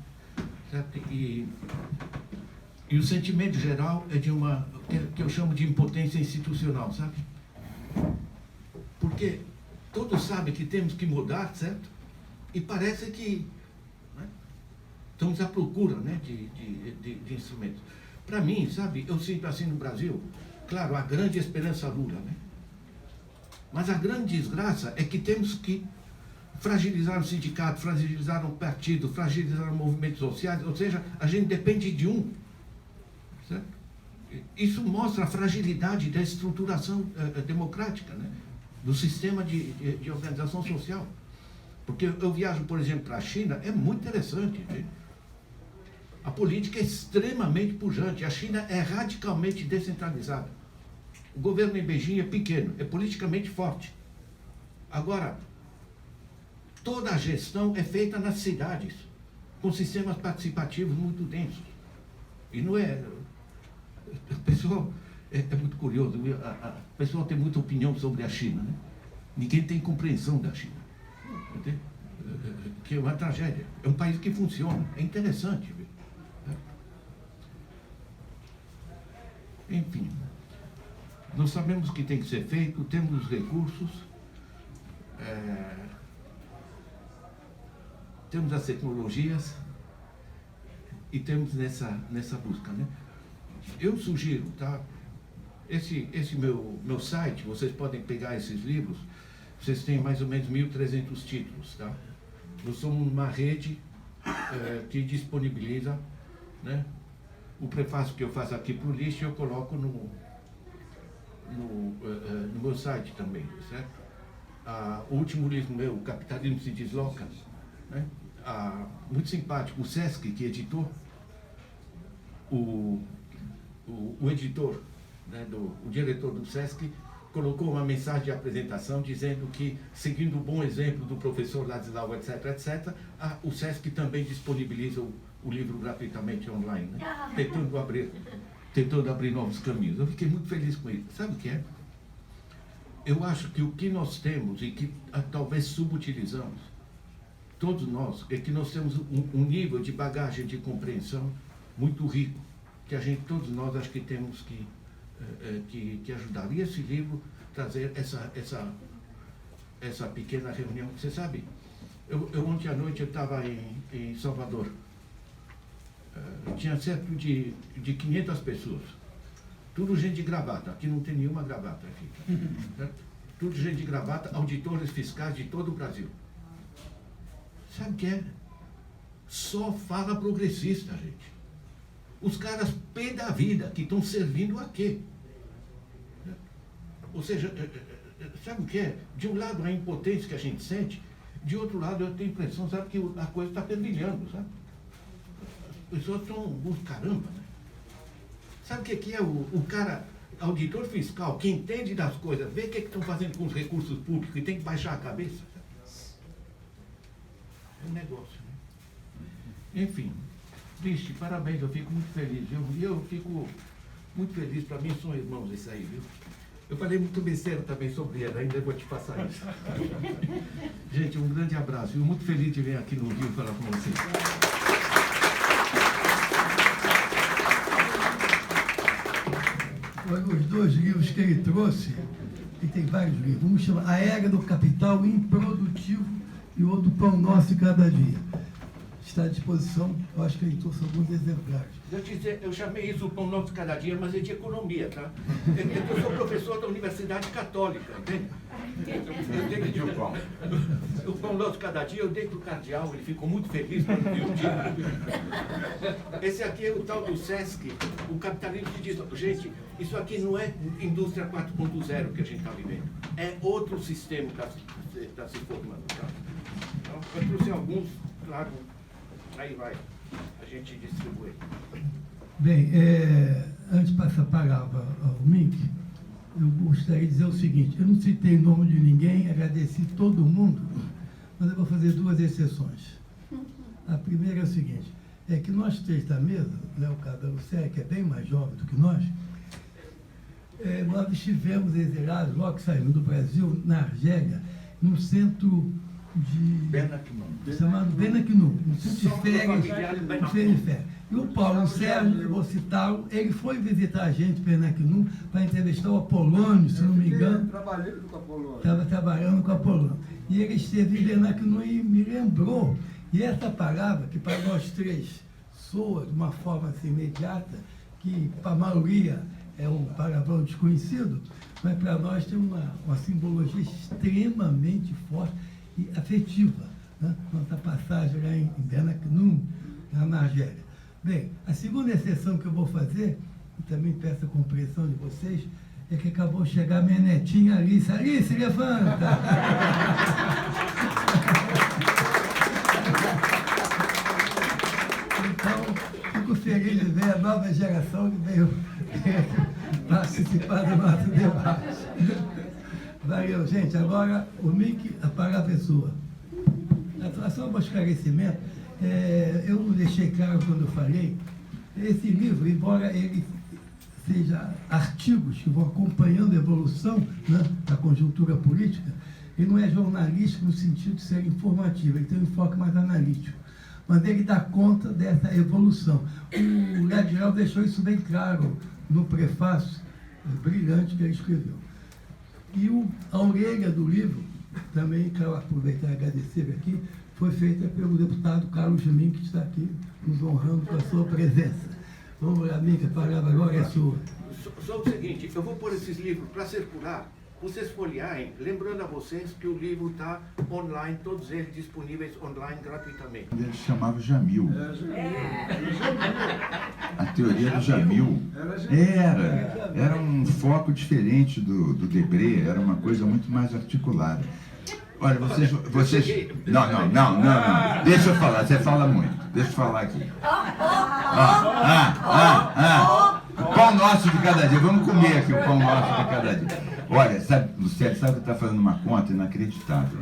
Certo? E o sentimento geral é de uma, que eu chamo de impotência institucional, sabe? Porque todos sabem que temos que mudar, certo? E parece que, né, estamos à procura, né, de instrumentos. Para mim, sabe, eu sinto assim no Brasil, claro, a grande esperança Lula, né? Mas a grande desgraça é que temos que fragilizar o sindicato, fragilizar o partido, fragilizar movimentos sociais, ou seja, a gente depende de um. Certo? Isso mostra a fragilidade da estruturação democrática, né? Do sistema de organização social. Porque eu viajo, por exemplo, para a China, é muito interessante. Né? A política é extremamente pujante, a China é radicalmente descentralizada. O governo em Beijing é pequeno, é politicamente forte. Agora, toda a gestão é feita nas cidades, com sistemas participativos muito densos. E não é... O pessoal é muito curioso, o pessoal tem muita opinião sobre a China, né? Ninguém tem compreensão da China. Entende? Que é uma tragédia. É um país que funciona, é interessante. Enfim, nós sabemos o que tem que ser feito, temos os recursos, temos as tecnologias e temos nessa busca, né? Eu sugiro, tá? Esse meu site, vocês podem pegar esses livros, vocês têm mais ou menos 1.300 títulos, tá? Nós somos uma rede que disponibiliza, né? O prefácio que eu faço aqui para o lixo eu coloco no meu site também, certo? O último livro meu, O Capitalismo se Desloca, né? Muito simpático, o Sesc, que editou, o editor, né, o diretor do Sesc, colocou uma mensagem de apresentação dizendo que, seguindo o bom exemplo do professor Ladislau, etc., o Sesc também disponibiliza o livro gratuitamente online, né? Tentando abrir novos caminhos. Eu fiquei muito feliz com isso. Sabe o que é? Eu acho que o que nós temos e que talvez subutilizamos, todos nós, é que nós temos um nível de bagagem de compreensão muito rico, que todos nós acho que temos que ajudar. E esse livro trazer essa pequena reunião. Você sabe, eu ontem à noite eu estava em Salvador. Tinha cerca de 500 pessoas. Tudo gente de gravata. Aqui não tem nenhuma gravata aqui. Certo? Tudo gente de gravata, auditores fiscais de todo o Brasil. Sabe o que é? Só fala progressista, gente. Os caras pé da vida, que estão servindo a quê? Ou seja, sabe o que é? De um lado a impotência que a gente sente, de outro lado eu tenho a impressão, sabe, que a coisa está fervilhando, sabe? As pessoas estão, caramba, né? Sabe o que é o cara, auditor fiscal, que entende das coisas, vê o que estão fazendo com os recursos públicos e tem que baixar a cabeça? É um negócio, né? Enfim. Triste, parabéns, eu fico muito feliz, viu? E eu fico muito feliz, para mim são irmãos isso aí, viu? Eu falei muito besteira também sobre ela, ainda vou te passar isso. Gente, um grande abraço, eu muito feliz de vir aqui no Rio falar com vocês. Os dois livros que ele trouxe, ele tem vários livros, um chama A Era do Capital Improdutivo e o outro Pão Nosso de Cada Dia. Está à disposição, eu acho que ele trouxe alguns exemplares. Eu chamei isso o Pão Nosso de Cada Dia, mas é de economia, tá? Eu sou professor da Universidade Católica, entende? O Pão Nosso de Cada Dia eu dei para o cardeal, ele ficou muito feliz quando viu o título. Esse aqui é o tal do Sesc, o capitalismo que diz, gente, isso aqui não é indústria 4.0 que a gente está vivendo, é outro sistema que está se formando, tá? Eu trouxe alguns, claro, aí vai, a gente distribui. Bem, antes de passar a palavra ao Mink, eu gostaria de dizer o seguinte: eu não citei o nome de ninguém, agradeci todo mundo, mas eu vou fazer duas exceções. A primeira é o seguinte: é que nós três da mesa, Léo Cadarocé, que é bem mais jovem do que nós estivemos exilados, logo que saímos do Brasil, na Argélia, num centro chamado Benaknu, um centro de férias. E o Paulo Sérgio, vou citá-lo, ele foi visitar a gente em Benaknu para entrevistar o Apolônio, se não me engano. Estava trabalhando com o Apolônio. E ele esteve em Benaknu e me lembrou. E essa palavra, que para nós três soa de uma forma assim, imediata, que para a maioria é um palavrão desconhecido, mas para nós tem uma simbologia extremamente forte e afetiva, né? Nossa passagem lá em Benaknu, lá na Argélia. Bem, a segunda exceção que eu vou fazer, e também peço a compreensão de vocês, é que acabou de chegar minha netinha Alice. Alice, levanta! Então, fico feliz de ver a nova geração que veio participar do nosso debate. Valeu, gente. Agora, o Mink, a palavra é sua. Só um esclarecimento. Eu não deixei claro quando eu falei, esse livro, embora ele seja artigos que vão acompanhando a evolução, né, da conjuntura política, ele não é jornalístico no sentido de ser informativo, ele tem um enfoque mais analítico. Mas ele dá conta dessa evolução. O Ladiel deixou isso bem claro no prefácio brilhante que ele escreveu. E a orelha do livro, também quero aproveitar e agradecer aqui, foi feita pelo deputado Carlos Mink, que está aqui nos honrando com a sua presença. Vamos lá, Mink, a palavra agora é sua. Só o seguinte, eu vou pôr esses livros para circular, vocês folhearem, lembrando a vocês que o livro está online, todos eles disponíveis online gratuitamente. Ele se chamava Jamil. A teoria do Jamil era um foco diferente do Debré, era uma coisa muito mais articulada. Olha, vocês... Não. Deixa eu falar, você fala muito. Deixa eu falar aqui. Pão nosso de cada dia. Vamos comer aqui o pão nosso de cada dia. Olha, Luciano, sabe que está fazendo uma conta inacreditável.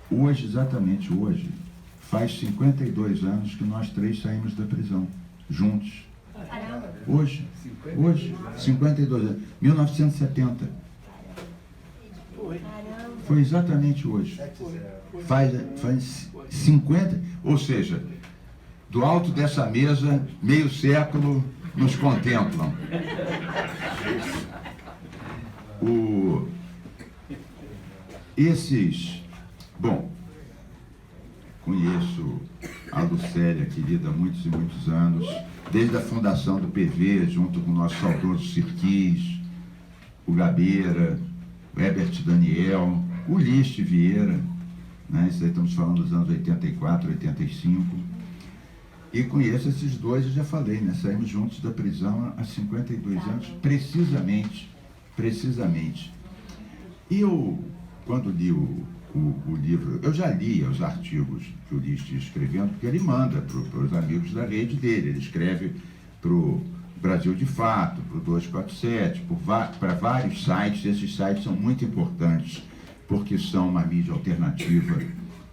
Hoje, exatamente hoje, faz 52 anos que nós três saímos da prisão, juntos. Hoje, 52 anos. 1970. Foi exatamente hoje. Faz 50, ou seja, do alto dessa mesa, meio século nos contemplam. Bom, conheço a Lucélia, querida, há muitos e muitos anos, desde a fundação do PV, junto com o nosso saudoso Sirquis, o Gabeira, o Herbert Daniel, o Ulisses Vieira, né? Isso aí estamos falando dos anos 84, 85. E conheço esses dois, eu já falei, né? Saímos juntos da prisão há 52 anos, precisamente. E eu, quando li o livro, eu já li os artigos que o Ulisses ia escrevendo, porque ele manda para os amigos da rede dele, ele escreve para o Brasil de Fato, para o 247, para vários sites. Esses sites são muito importantes, porque são uma mídia alternativa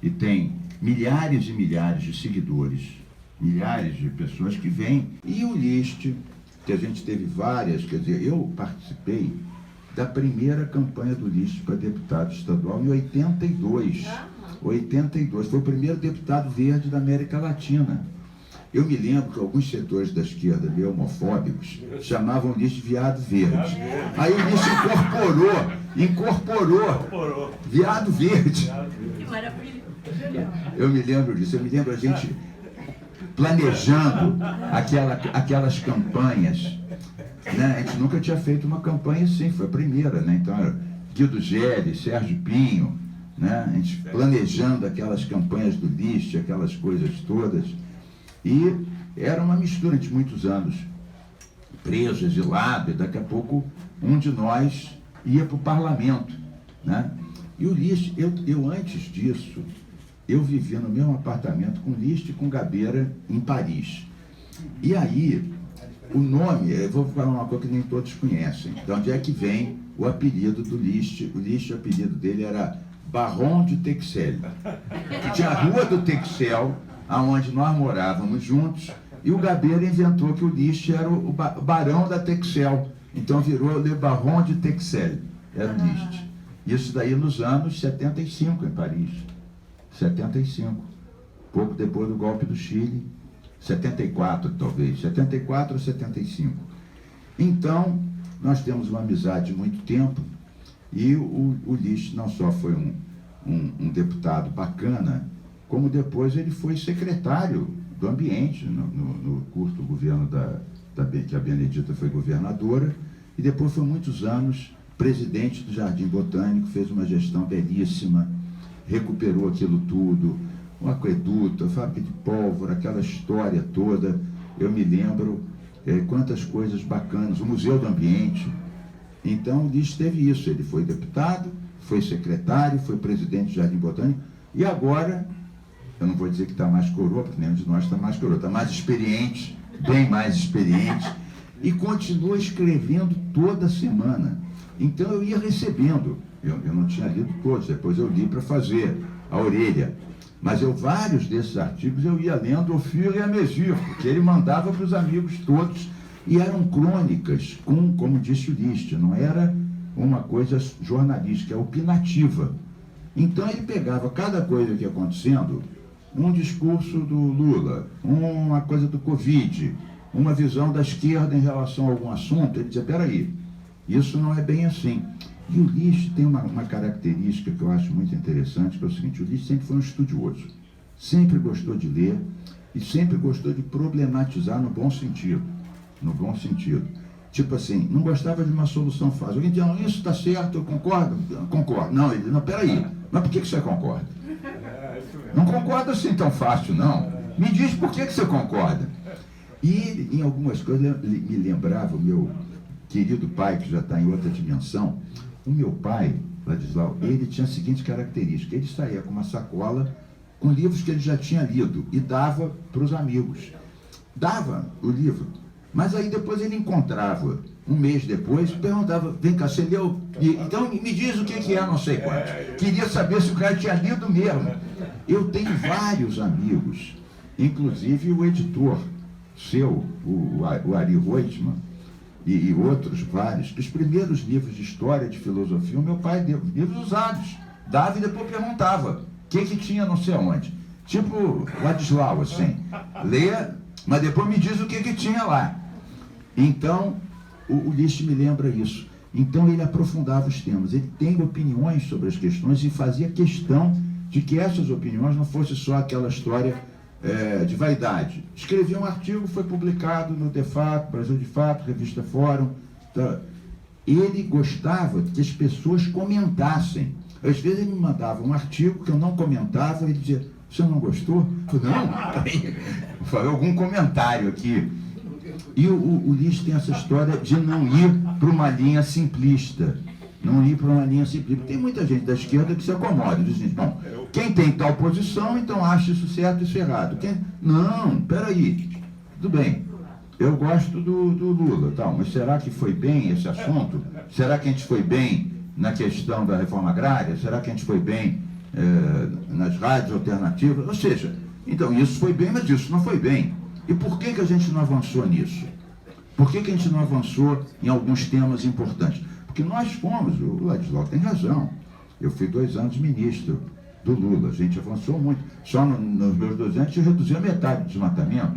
e tem milhares e milhares de seguidores, milhares de pessoas que vêm. E o Ulisses, que a gente teve várias, quer dizer, eu participei da primeira campanha do Ulisses para deputado estadual em 82. 82, foi o primeiro deputado verde da América Latina. Eu me lembro que alguns setores da esquerda meio homofóbicos chamavam o Ulisses de viado verde. Aí o Ulisses incorporou viado verde. Que maravilha! Eu me lembro disso, eu me lembro a gente planejando aquelas campanhas, né? A gente nunca tinha feito uma campanha assim, foi a primeira, né? Então era Guido Gelli, Sérgio Pinho, né? A gente planejando aquelas campanhas do Ulisses, aquelas coisas todas. E era uma mistura de muitos anos, preso, exilado, e daqui a pouco um de nós ia para o parlamento, né? E o Ulisses, eu antes disso, eu vivia no mesmo apartamento com Liszt e com Gabeira em Paris. E aí, o nome, eu vou falar uma coisa que nem todos conhecem, de onde é que vem o apelido do Liszt. O Liszt, o apelido dele era Baron de Texel. Tinha a Rua do Texel, aonde nós morávamos juntos, e o Gabeira inventou que o Liszt era o Barão da Texel. Então virou Le Baron de Texel, era o Liszt. Isso daí nos anos 75, em Paris. 75. Pouco depois do golpe do Chile. 74, talvez. 74 ou 75. Então, nós temos uma amizade de muito tempo, e o Liszt não só foi um deputado bacana, como depois ele foi secretário do Ambiente, no curto governo que a Benedita foi governadora, e depois foi muitos anos presidente do Jardim Botânico, fez uma gestão belíssima, recuperou aquilo tudo, um aqueduto, a fábrica de pólvora, aquela história toda. Eu me lembro quantas coisas bacanas, o Museu do Ambiente. Então, o Liszt teve isso, ele foi deputado, foi secretário, foi presidente do Jardim Botânico, e agora, eu não vou dizer que está mais coroa, porque nenhum de nós está mais coroa, está mais experiente, bem mais experiente, e continua escrevendo toda semana. Então eu ia recebendo, eu não tinha lido todos, depois eu li para fazer a orelha, mas vários desses artigos eu ia lendo ao fur et à mesure, porque ele mandava para os amigos todos, e eram crônicas, como disse o Liszt, não era uma coisa jornalística, é opinativa. Então ele pegava cada coisa que ia acontecendo, um discurso do Lula, uma coisa do Covid, uma visão da esquerda em relação a algum assunto, ele dizia, peraí, isso não é bem assim. E o Liszt tem uma característica que eu acho muito interessante, que é o seguinte: o Liszt sempre foi um estudioso, sempre gostou de ler e sempre gostou de problematizar no bom sentido. No bom sentido. Tipo assim, não gostava de uma solução fácil. Alguém dizia, isso está certo, eu concordo? Concordo. Não, ele, não, peraí, mas por que você concorda? Não concorda assim tão fácil, não. Me diz por que você concorda. E em algumas coisas me lembrava o meu querido pai, que já está em outra dimensão. O meu pai, Ladislau, ele tinha a seguinte característica: ele saía com uma sacola com livros que ele já tinha lido e dava para os amigos. Dava o livro, mas aí depois ele encontrava, um mês depois, perguntava, vem cá, você leu? Então me diz o que é, não sei quanto. Queria saber se o cara tinha lido mesmo. Eu tenho vários amigos, inclusive o editor seu, o Ari Reutemann, e outros vários, que os primeiros livros de história, de filosofia, o meu pai deu, livros usados, dava e depois perguntava o que tinha não sei onde. Tipo Ladislau, assim, leia, mas depois me diz o que tinha lá. Então, o Liszt me lembra isso. Então ele aprofundava os temas, ele tem opiniões sobre as questões e fazia questão de que essas opiniões não fossem só aquela história de vaidade. Escrevia um artigo, foi publicado no De Fato, Brasil de Fato, Revista Fórum. Tá? Ele gostava que as pessoas comentassem. Às vezes ele me mandava um artigo que eu não comentava, ele dizia, você não gostou? Eu falei, não, vou fazer algum comentário aqui. E o Liszt tem essa história de não ir para uma linha simplista. Não ir para uma linha simplista. Tem muita gente da esquerda que se acomoda. Diz assim, bom, quem tem tal posição, então acha isso certo e isso errado. Não, peraí, tudo bem. Eu gosto do Lula, tal, mas será que foi bem esse assunto? Será que a gente foi bem na questão da reforma agrária? Será que a gente foi bem nas rádios alternativas? Ou seja, então isso foi bem, mas isso não foi bem. E por que a gente não avançou nisso? Por que a gente não avançou em alguns temas importantes? Porque nós fomos, o Ladislau tem razão, eu fui 2 anos ministro do Lula, a gente avançou muito. Só nos meus 2 anos a gente reduziu a metade do desmatamento.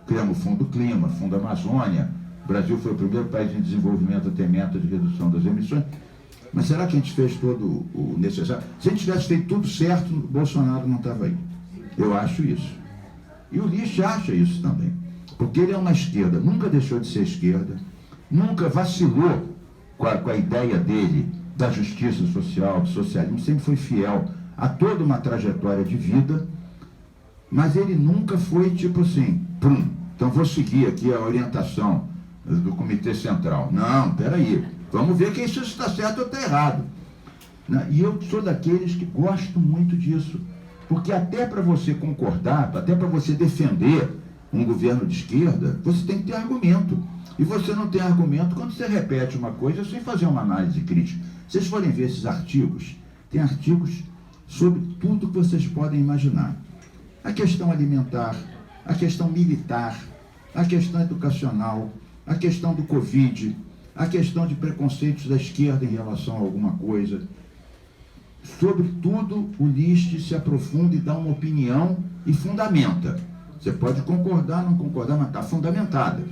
Criamos o Fundo Clima, Fundo Amazônia, o Brasil foi o primeiro país em desenvolvimento a ter meta de redução das emissões. Mas será que a gente fez todo o necessário? Se a gente tivesse feito tudo certo, o Bolsonaro não estava aí. Eu acho isso. E o Liszt acha isso também. Porque ele é uma esquerda, nunca deixou de ser esquerda, nunca vacilou com a ideia dele da justiça social, do socialismo, sempre foi fiel a toda uma trajetória de vida, mas ele nunca foi tipo assim, então vou seguir aqui a orientação do Comitê Central. Não, peraí, vamos ver que isso está certo ou está errado. E eu sou daqueles que gosto muito disso, Porque até para você concordar, até para você defender um governo de esquerda, você tem que ter argumento. E você não tem argumento quando você repete uma coisa sem fazer uma análise crítica. Se vocês forem ver esses artigos, tem artigos sobre tudo que vocês podem imaginar. A questão alimentar, a questão militar, a questão educacional, a questão do Covid, a questão de preconceitos da esquerda em relação a alguma coisa. Sobre tudo, o List se aprofunda e dá uma opinião e fundamenta. Você pode concordar, não concordar, mas está fundamentada.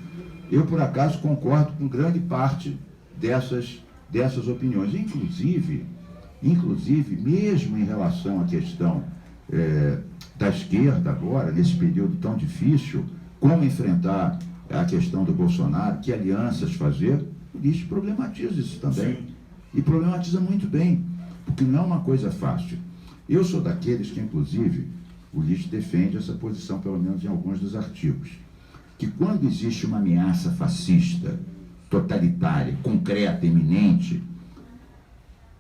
Eu, por acaso, concordo com grande parte dessas opiniões. Inclusive, mesmo em relação à questão da esquerda agora, nesse período tão difícil, como enfrentar a questão do Bolsonaro, que alianças fazer, o List problematiza isso também. Sim. E problematiza muito bem, porque não é uma coisa fácil. Eu sou daqueles que, inclusive, o List defende essa posição, pelo menos em alguns dos artigos, que quando existe uma ameaça fascista, totalitária, concreta, iminente,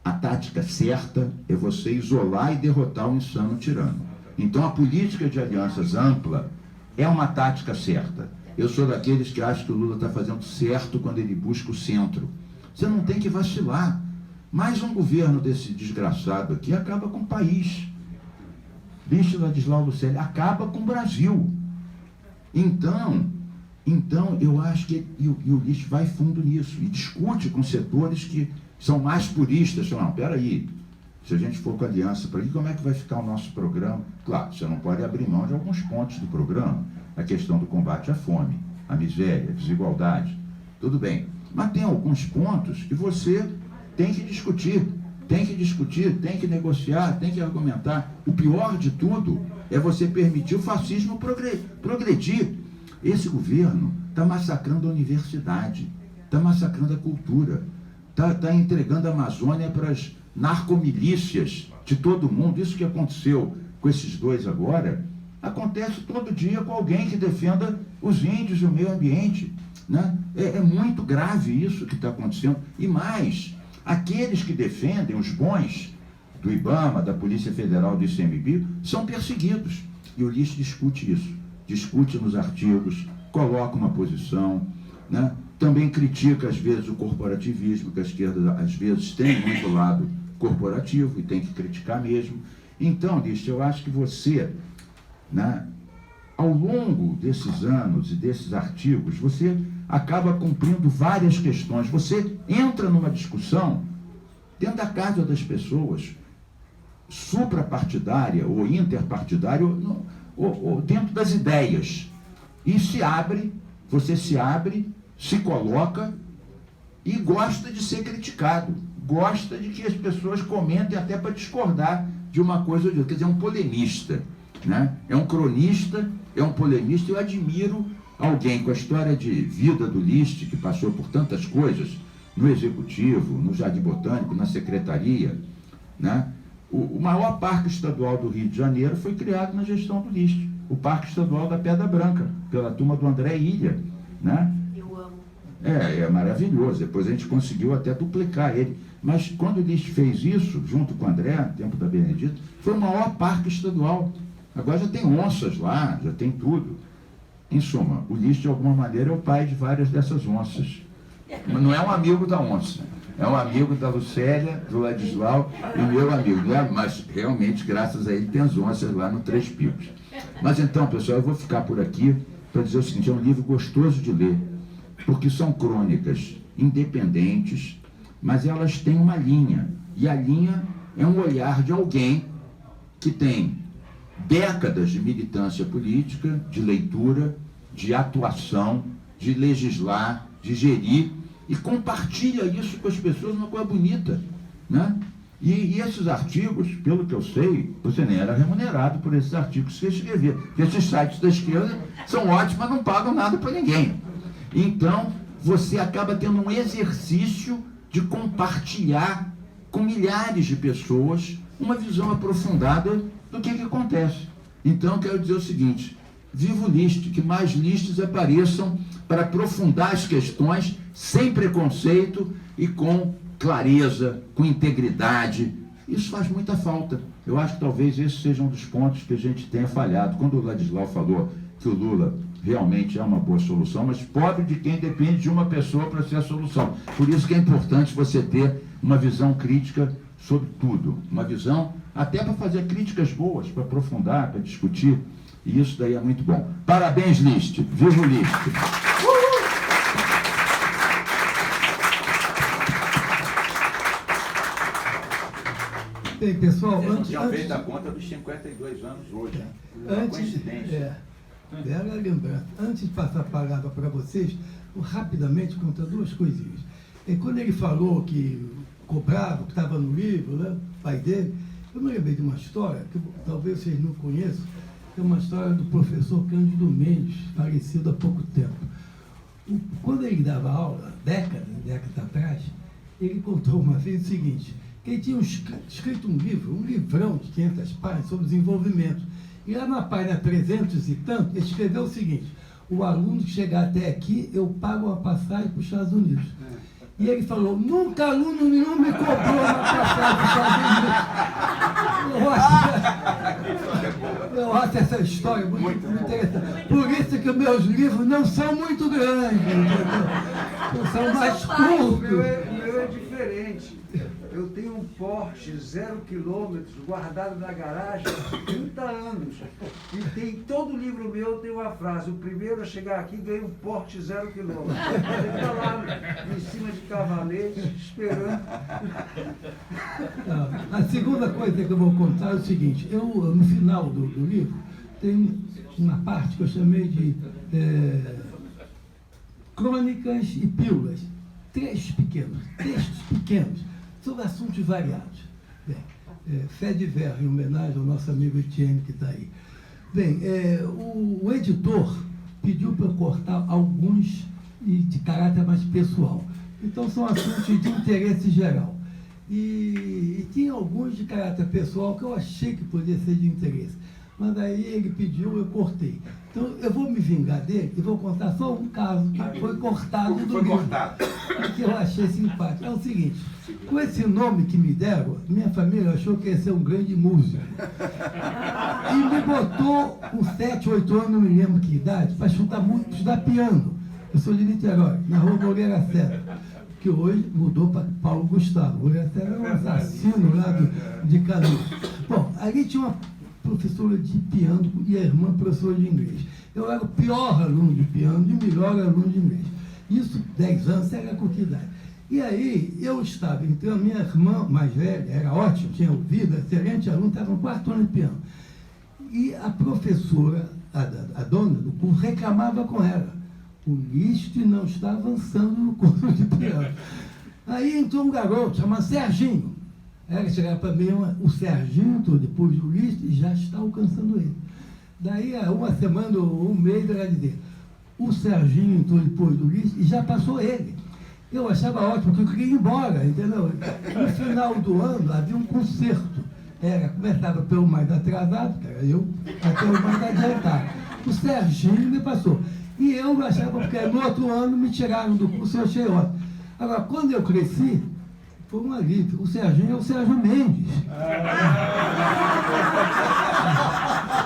a tática certa é você isolar e derrotar o insano tirano. Então a política de alianças ampla é uma tática certa. Eu sou daqueles que acham que o Lula está fazendo certo quando ele busca o centro. Você não tem que vacilar. Mais um governo desse desgraçado aqui acaba com o país. Bicho Ladislau Lucélio acaba com o Brasil. Então eu acho que o List vai fundo nisso e discute com setores que são mais puristas. Não, peraí, se a gente for com a aliança para ali, como é que vai ficar o nosso programa? Claro, você não pode abrir mão de alguns pontos do programa, a questão do combate à fome, à miséria, à desigualdade, tudo bem. Mas tem alguns pontos que você tem que discutir, tem que negociar, tem que argumentar. O pior de tudo é você permitir o fascismo progredir. Esse governo está massacrando a universidade, está massacrando a cultura, está entregando a Amazônia para as narcomilícias de todo mundo. Isso que aconteceu com esses dois agora, acontece todo dia com alguém que defenda os índios e o meio ambiente, né? É muito grave isso que está acontecendo. E mais, aqueles que defendem, os bons, do IBAMA, da Polícia Federal, do ICMBio, são perseguidos. E o List discute isso. Discute nos artigos, coloca uma posição, né? Também critica, às vezes, o corporativismo, que a esquerda, às vezes, tem muito lado corporativo e tem que criticar mesmo. Então, List, eu acho que você, né, ao longo desses anos e desses artigos, você acaba cumprindo várias questões. Você entra numa discussão dentro da casa das pessoas, suprapartidária ou interpartidária, ou dentro das ideias. E você se abre, se coloca e gosta de ser criticado. Gosta de que as pessoas comentem até para discordar de uma coisa ou de outra. Quer dizer, é um polemista, né? É um cronista, é um polemista. Eu admiro alguém com a história de vida do List, que passou por tantas coisas, no Executivo, no Jardim Botânico, na Secretaria, né? O maior parque estadual do Rio de Janeiro foi criado na gestão do List, o Parque Estadual da Pedra Branca, pela turma do André Ilha, né? Eu amo. É maravilhoso, depois a gente conseguiu até duplicar ele. Mas quando o List fez isso, junto com o André, no tempo da Benedita, foi o maior parque estadual. Agora já tem onças lá, já tem tudo. Em suma, o List, de alguma maneira, é o pai de várias dessas onças. Mas não é um amigo da onça, é um amigo da Lucélia, do Ladislau e meu amigo. Mas realmente, graças a ele, tem as onças lá no Três Picos. Mas então, pessoal, eu vou ficar por aqui para dizer o seguinte: é um livro gostoso de ler, porque são crônicas independentes, mas elas têm uma linha. E a linha é um olhar de alguém que tem décadas de militância política, de leitura, de atuação, de legislar, de gerir, e compartilha isso com as pessoas, uma coisa bonita, né? E esses artigos, pelo que eu sei, você nem era remunerado por esses artigos que você escrevia. Porque esses sites da esquerda são ótimos, mas não pagam nada para ninguém. Então, você acaba tendo um exercício de compartilhar com milhares de pessoas uma visão aprofundada do que acontece. Então, quero dizer o seguinte: viva o List, que mais Lists apareçam para aprofundar as questões sem preconceito e com clareza, com integridade Isso faz muita falta. Eu acho que talvez esse seja um dos pontos que a gente tenha falhado. Quando o Ladislau falou que o Lula realmente é uma boa solução, mas pobre de quem depende de uma pessoa para ser a solução. Por isso que é importante você ter uma visão crítica sobre tudo. Uma visão até para fazer críticas boas, para aprofundar, para discutir. E isso daí é muito bom. Parabéns, List. Viva o List. Bem, pessoal, antes feito a conta dos 52 anos hoje. Né? Bela lembrança. Antes de passar a palavra para vocês, vou rapidamente contar duas coisinhas. E quando ele falou que cobrava, que estava no livro, né, o pai dele, eu me lembrei de uma história que talvez vocês não conheçam, que é uma história do professor Cândido Mendes, falecido há pouco tempo. Quando ele dava aula, décadas atrás, ele contou uma vez o seguinte, que ele tinha escrito um livro, um livrão de 500 páginas sobre desenvolvimento. E lá na página 300 e tanto, ele escreveu o seguinte: o aluno que chegar até aqui, eu pago uma passagem para os Estados Unidos. E ele falou: nunca aluno nenhum me cobrou uma passagem para os Estados Unidos. Eu acho essa história muito interessante. Por isso que meus livros não são muito grandes, entendeu? São mais curtos. O meu é diferente. Eu tenho um Porsche 0 km guardado na garagem há 30 anos. E tem todo livro meu tem uma frase: o primeiro a chegar aqui ganha um Porsche 0 km. Ele está lá em cima de cavalete, esperando. A segunda coisa que eu vou contar é o seguinte: eu, no final do livro, tem uma parte que eu chamei de crônicas e pílulas. Textos pequenos, sobre assuntos variados. Bem, fé de verro, em homenagem ao nosso amigo Etienne que está aí. Bem, o editor pediu para eu cortar alguns de caráter mais pessoal. Então, são assuntos de interesse geral. E tinha alguns de caráter pessoal que eu achei que podia ser de interesse. Mas aí ele pediu, eu cortei. Então, eu vou me vingar dele e vou contar só um caso que foi cortado do livro. Que eu achei simpático. É o seguinte: com esse nome que me deram, minha família achou que ia ser um grande músico. E me botou com 7, 8 anos, não me lembro que idade, para estudar piano. Eu sou de Niterói, na rua Moreira Serra, que hoje mudou para Paulo Gustavo. Moreira Serra é um assassino lá de Canoas. Bom, ali tinha uma professora de piano e a irmã professora de inglês. Eu era o pior aluno de piano e o melhor aluno de inglês. Isso, 10 anos, era com que idade? E aí, eu estava entrando, minha irmã mais velha, era ótima, tinha ouvido, excelente aluno, estava no 4º ano de piano. E a professora, a dona do curso, reclamava com ela: o List não está avançando no curso de piano. Aí entrou um garoto chamado Serginho. Ela chegava para mim: o Serginho entrou depois do List e já está alcançando ele. Daí, uma semana ou um mês, ela dizia: o Serginho entrou depois do List e já passou ele. Eu achava ótimo, porque eu queria ir embora, entendeu? No final do ano, havia um concerto. Começava pelo mais atrasado, que era eu, até o mais adiantado. O Serginho me passou. E eu achava, porque no outro ano me tiraram do curso, eu achei ótimo. Agora, quando eu cresci, foi um alívio. O Serginho é o Sérgio Mendes.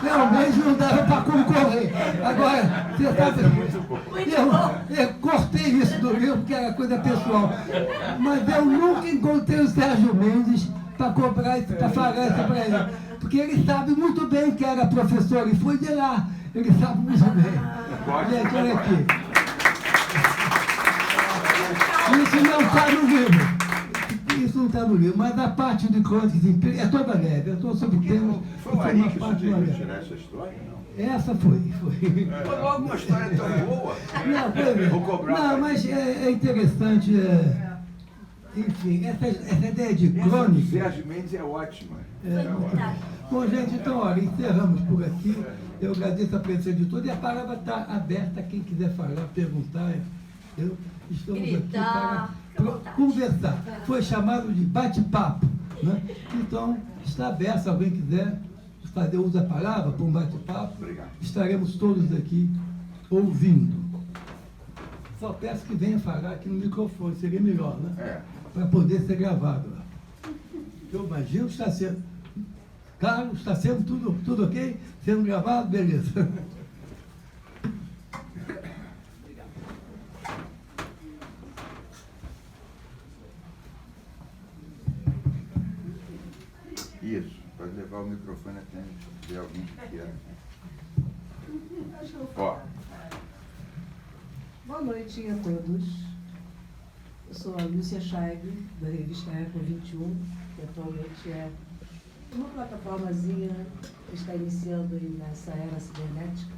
Realmente não dava para concorrer. Agora, você sabe, eu cortei isso do livro porque era coisa pessoal. Mas eu nunca encontrei o Sérgio Mendes para cobrar, para falar isso para ele. Porque ele sabe muito bem que era professor e foi de lá. Ele sabe muito bem. Gente, olha aqui. Isso não está no livro. Isso não está no livro, mas a parte de crônicas é toda leve. Eu estou sobre temas. Foi aí que você teve que tirar essa história? Não. Essa foi. Foi logo uma história tão boa. Não, Vou cobrar. não, mas é interessante. Enfim, essa ideia de crônica. Sérgio Mendes é ótima. Bom, gente, então, olha, encerramos por aqui. Eu agradeço a presença de todos e a palavra está aberta a quem quiser falar, perguntar. Estamos aqui para conversar. Foi chamado de bate-papo, né? Então, está aberto, se alguém quiser fazer uso da palavra para um bate-papo, estaremos todos aqui ouvindo. Só peço que venha falar aqui no microfone, seria melhor, né? Para poder ser gravado lá. Eu imagino que está sendo. Carlos, está sendo tudo ok? Sendo gravado? Beleza. Isso, pode levar o microfone até se tiver alguém que queira. Ó. Boa noite a todos. Eu sou a Lúcia Scheib, da revista Eco 21, que atualmente é uma plataformazinha que está iniciando aí nessa era cibernética,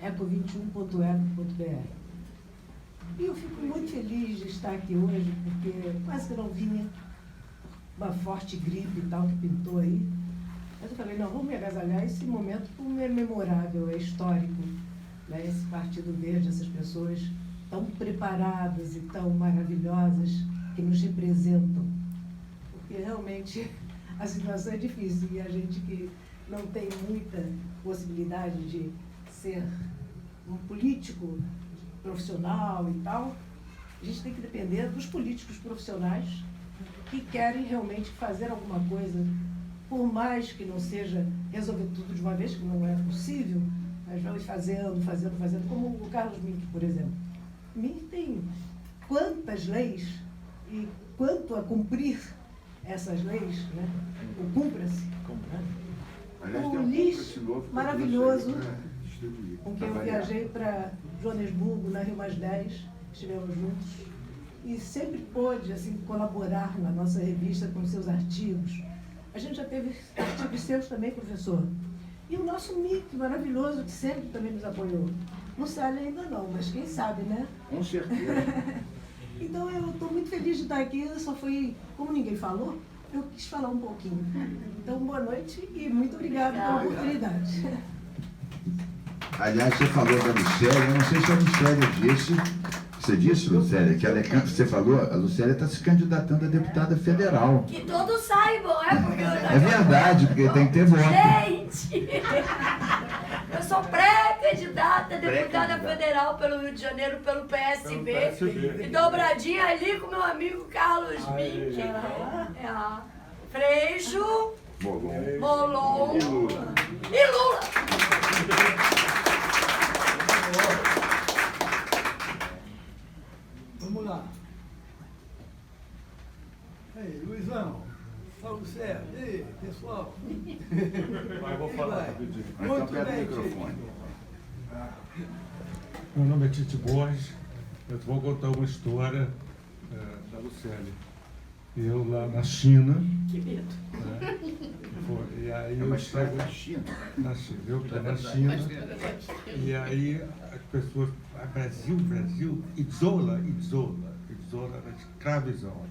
eco21.eco.br. E eu fico muito feliz de estar aqui hoje, porque quase que não vinha uma forte gripe e tal que pintou aí. Mas eu falei, não, vamos me agasalhar. Esse momento é memorável, é histórico, né? Esse Partido Verde, essas pessoas tão preparadas e tão maravilhosas que nos representam. Porque realmente a situação é difícil e a gente que não tem muita possibilidade de ser um político profissional e tal, a gente tem que depender dos políticos profissionais que querem realmente fazer alguma coisa, por mais que não seja resolver tudo de uma vez, que não é possível, mas vamos fazendo, como o Carlos Mink, por exemplo. Mink tem quantas leis e quanto a cumprir essas leis, né? O cumpra-se. Né? Um lixo maravilhoso, com quem eu viajei para Joanesburgo, na Rio+10, estivemos juntos, e sempre pôde assim, colaborar na nossa revista com seus artigos. A gente já teve artigos seus também, professor. E o nosso Mick, maravilhoso, que sempre também nos apoiou. No Célio ainda não, mas quem sabe, né? Com certeza. Então eu estou muito feliz de estar aqui, só foi, como ninguém falou, eu quis falar um pouquinho. Então, boa noite e muito obrigada pela oportunidade. Aliás, você falou da Lucélia, eu não sei se a Lucélia disse, você disse, Lucélia, que ela você falou, a Lucélia está se candidatando a deputada federal. Que todos saibam, porque eu É verdade, porque tem que ter voto. Gente! Eu sou pré-candidata a deputada federal pelo Rio de Janeiro, pelo PSB. E dobradinha ali com meu amigo Carlos Mink. Freixo, Molon E Lula. e Lula. Vamos lá. Aí, Luizão, Paulo Sérgio, e aí, pessoal? Eu vou falar rapidinho. Então Muito pega o bem, microfone. Meu nome é Tite Borges, eu vou contar uma história da Lucélia. Eu lá na China. Que medo. Né, e aí É uma eu história estava da China. na China, eu estou na China, e aí as pessoas, Brasil, Itzola era escravizão.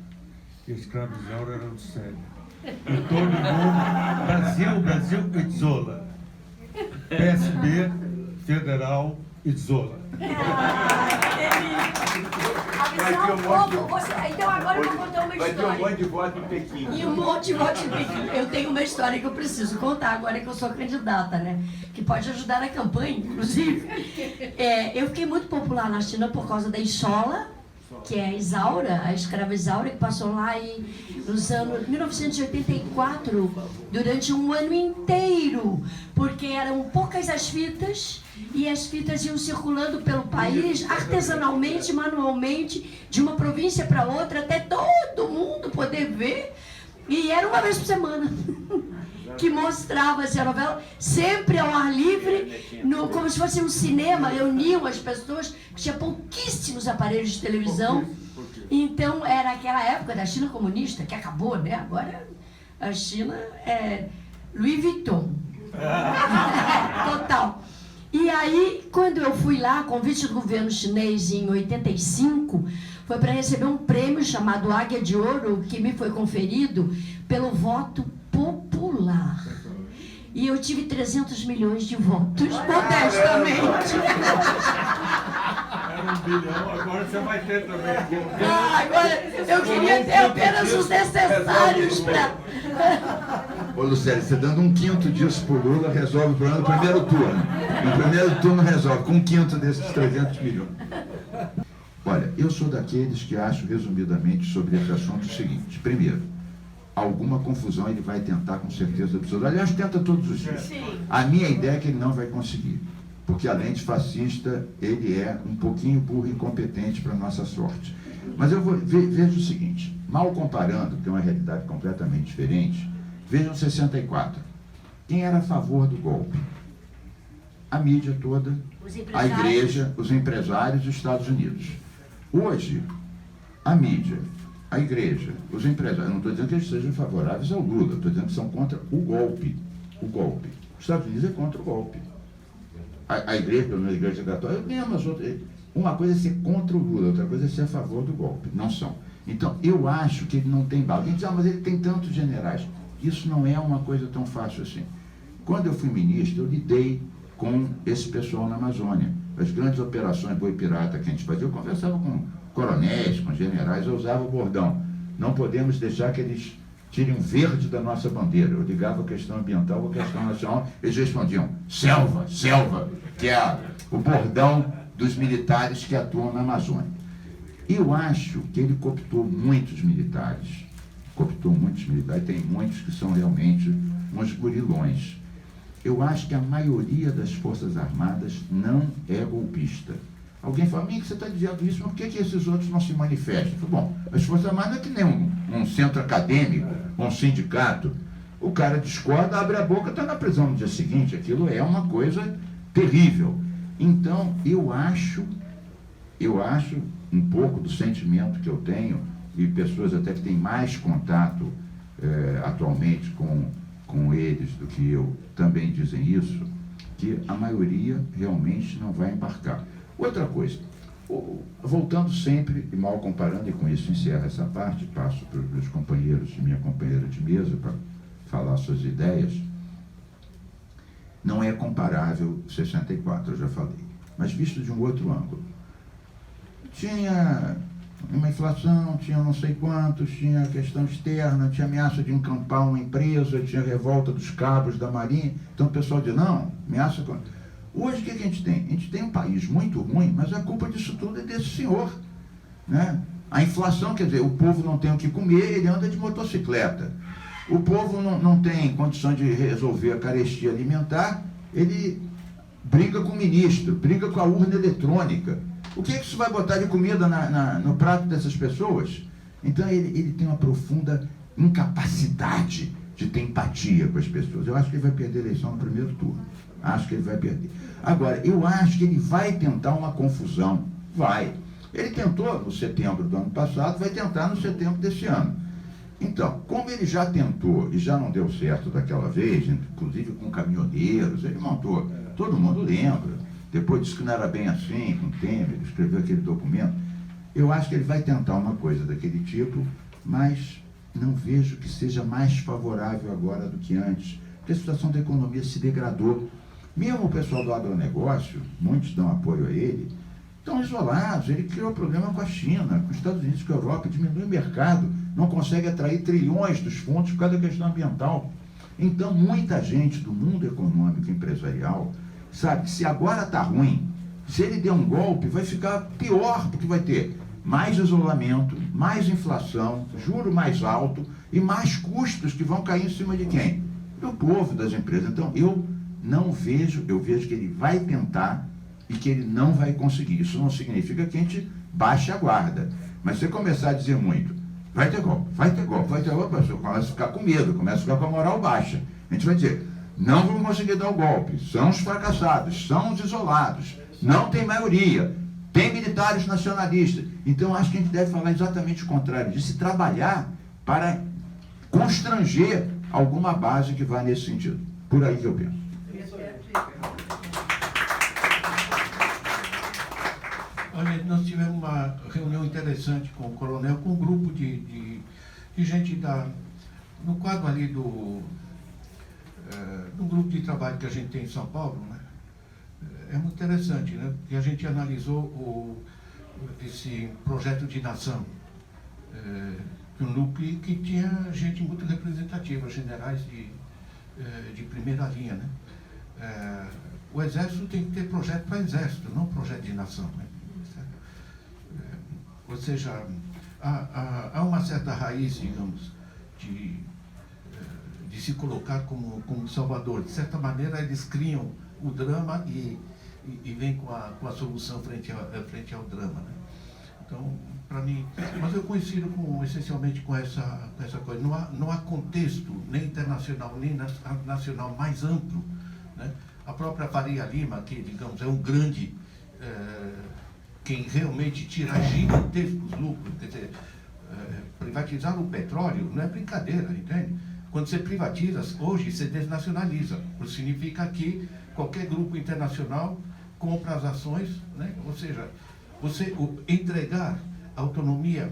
E a escravizão era Lucélia. E todo mundo, Brasil, Itzola. PSB, Federal, Itzola. Avisar um pouco, então agora eu vou contar uma Vai ter um história. monte de voto em Pequim. E um monte de voto em Pequim. Eu tenho uma história que eu preciso contar agora que eu sou candidata, né? Que pode ajudar na campanha, inclusive. Eu fiquei muito popular na China por causa da Ishola, que é a Isaura, a escrava Isaura, que passou lá nos anos 1984, durante um ano inteiro, porque eram poucas as fitas, e as fitas iam circulando pelo país, artesanalmente, manualmente, de uma província para outra, até todo mundo poder ver, e era uma vez por semana. Que mostrava a novela sempre ao ar livre, como se fosse um cinema, reuniam as pessoas, tinha pouquíssimos aparelhos de televisão. Então era aquela época da China comunista, que acabou, né? Agora a China é Louis Vuitton. Total. E aí, quando eu fui lá, convite do governo chinês em 85, foi para receber um prêmio chamado Águia de Ouro, que me foi conferido pelo voto popular. E eu tive 300 milhões de votos, modestamente. Era 1 bilhão, agora você vai ter também. Agora, eu queria ter apenas os necessários para... Ô, Lucélia, você dando 1/5 disso pro Lula, resolve o problema no primeiro turno. No primeiro turno resolve, com 1/5 desses 300 milhões. Olha, eu sou daqueles que acho, resumidamente, sobre esse assunto o seguinte. Primeiro, alguma confusão ele vai tentar com certeza absoluta. Aliás, tenta todos os dias. Sim. A minha ideia é que ele não vai conseguir, porque além de fascista, ele é um pouquinho burro e incompetente para nossa sorte. Mas eu vejo o seguinte, mal comparando, que é uma realidade completamente diferente, vejam 64. Quem era a favor do golpe? A mídia toda, a igreja, os empresários e os Estados Unidos. Hoje, a mídia, a igreja, os empresários, não estou dizendo que eles sejam favoráveis ao Lula, estou dizendo que são contra o golpe. O golpe. Os Estados Unidos é contra o golpe. A igreja, pelo menos a igreja católica, mesmo as outras. Uma coisa é ser contra o Lula, outra coisa é ser a favor do golpe. Não são. Então, eu acho que ele não tem bala. Alguém diz, mas ele tem tantos generais. Isso não é uma coisa tão fácil assim. Quando eu fui ministro, eu lidei com esse pessoal na Amazônia. As grandes operações boi pirata que a gente fazia, eu conversava com coronéis, com generais, eu usava o bordão. Não podemos deixar que eles tirem o verde da nossa bandeira. Eu ligava a questão ambiental com a questão nacional, eles respondiam, selva, selva, que é o bordão dos militares que atuam na Amazônia. Eu acho que ele cooptou muitos militares, tem muitos que são realmente uns gorilões. Eu acho que a maioria das Forças Armadas não é golpista. Alguém fala, que você está dizendo isso, mas por que esses outros não se manifestam? Eu falo, bom, as Forças Armadas é que nem um centro acadêmico, um sindicato. O cara discorda, abre a boca, está na prisão no dia seguinte. Aquilo é uma coisa terrível. Então, eu acho um pouco do sentimento que eu tenho, e pessoas até que têm mais contato atualmente com eles do que eu, também dizem isso, que a maioria realmente não vai embarcar. Outra coisa, voltando sempre, e mal comparando, e com isso encerro essa parte, passo para os meus companheiros e minha companheira de mesa para falar suas ideias, não é comparável 64, eu já falei, mas visto de um outro ângulo. Tinha uma inflação, tinha não sei quantos, tinha questão externa, tinha ameaça de encampar uma empresa, tinha revolta dos cabos da Marinha. Então o pessoal diz, não, ameaça... Hoje o que a gente tem? A gente tem um país muito ruim, mas a culpa disso tudo é desse senhor, né? A inflação, quer dizer, o povo não tem o que comer, ele anda de motocicleta. O povo não tem condições de resolver a carestia alimentar, ele briga com o ministro, briga com a urna eletrônica. O que isso vai botar de comida no prato dessas pessoas? Então ele tem uma profunda incapacidade de ter empatia com as pessoas. Eu acho que ele vai perder a eleição no primeiro turno. Acho que ele vai perder. Agora, eu acho que ele vai tentar uma confusão. Vai. Ele tentou no setembro do ano passado, vai tentar no setembro desse ano. Então, como ele já tentou e já não deu certo daquela vez, inclusive com caminhoneiros, ele montou, todo mundo lembra. Depois disse que não era bem assim, com o Temer, escreveu aquele documento. Eu acho que ele vai tentar uma coisa daquele tipo, mas não vejo que seja mais favorável agora do que antes, porque a situação da economia se degradou. Mesmo o pessoal do agronegócio, muitos dão apoio a ele, estão isolados. Ele criou problema com a China, com os Estados Unidos, com a Europa, diminui o mercado, não consegue atrair trilhões dos fundos por causa da questão ambiental. Então, muita gente do mundo econômico e empresarial sabe que se agora está ruim, se ele der um golpe, vai ficar pior, porque vai ter mais isolamento, mais inflação, juro mais alto e mais custos que vão cair em cima de quem? Do povo, das empresas. Então, eu vejo que ele vai tentar e que ele não vai conseguir. Isso não significa que a gente baixe a guarda. Mas se você começar a dizer muito, vai ter golpe, vai ter golpe, vai ter golpe, a pessoa começa a ficar com medo, começa a ficar com a moral baixa. A gente vai dizer, não vamos conseguir dar o golpe, são os fracassados, são os isolados, não tem maioria, tem militares nacionalistas. Então, acho que a gente deve falar exatamente o contrário, de se trabalhar para constranger alguma base que vá nesse sentido. Por aí que eu penso. Olha, nós tivemos uma reunião interessante com o coronel, com um grupo de gente no quadro ali do grupo de trabalho que a gente tem em São Paulo, né? É muito interessante, né? Porque a gente analisou esse projeto de nação, um núcleo que tinha gente muito representativa, generais de primeira linha, né? O Exército tem que ter projeto para Exército, não projeto de nação, né? Ou seja, há uma certa raiz, digamos, de se colocar como salvador. De certa maneira, eles criam o drama e vêm com a solução frente ao drama, né? Então, para mim, mas eu coincido essencialmente com essa coisa. Não há contexto, nem internacional, nem nacional mais amplo, né? A própria Faria Lima, que, digamos, é um grande, quem realmente tira gigantescos lucros, quer dizer, privatizar o petróleo não é brincadeira, entende? Quando você privatiza, hoje você desnacionaliza. Isso significa que qualquer grupo internacional compra as ações, né? Ou seja, você entregar a autonomia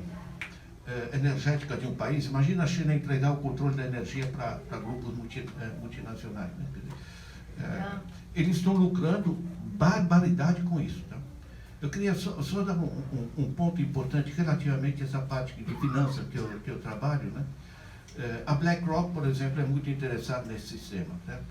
energética de um país, imagina a China entregar o controle da energia para grupos multinacionais, né? Eles estão lucrando barbaridade com isso, tá? Eu queria só dar um ponto importante relativamente a essa parte de finanças que eu trabalho, né? A BlackRock, por exemplo, é muito interessada nesse sistema, certo?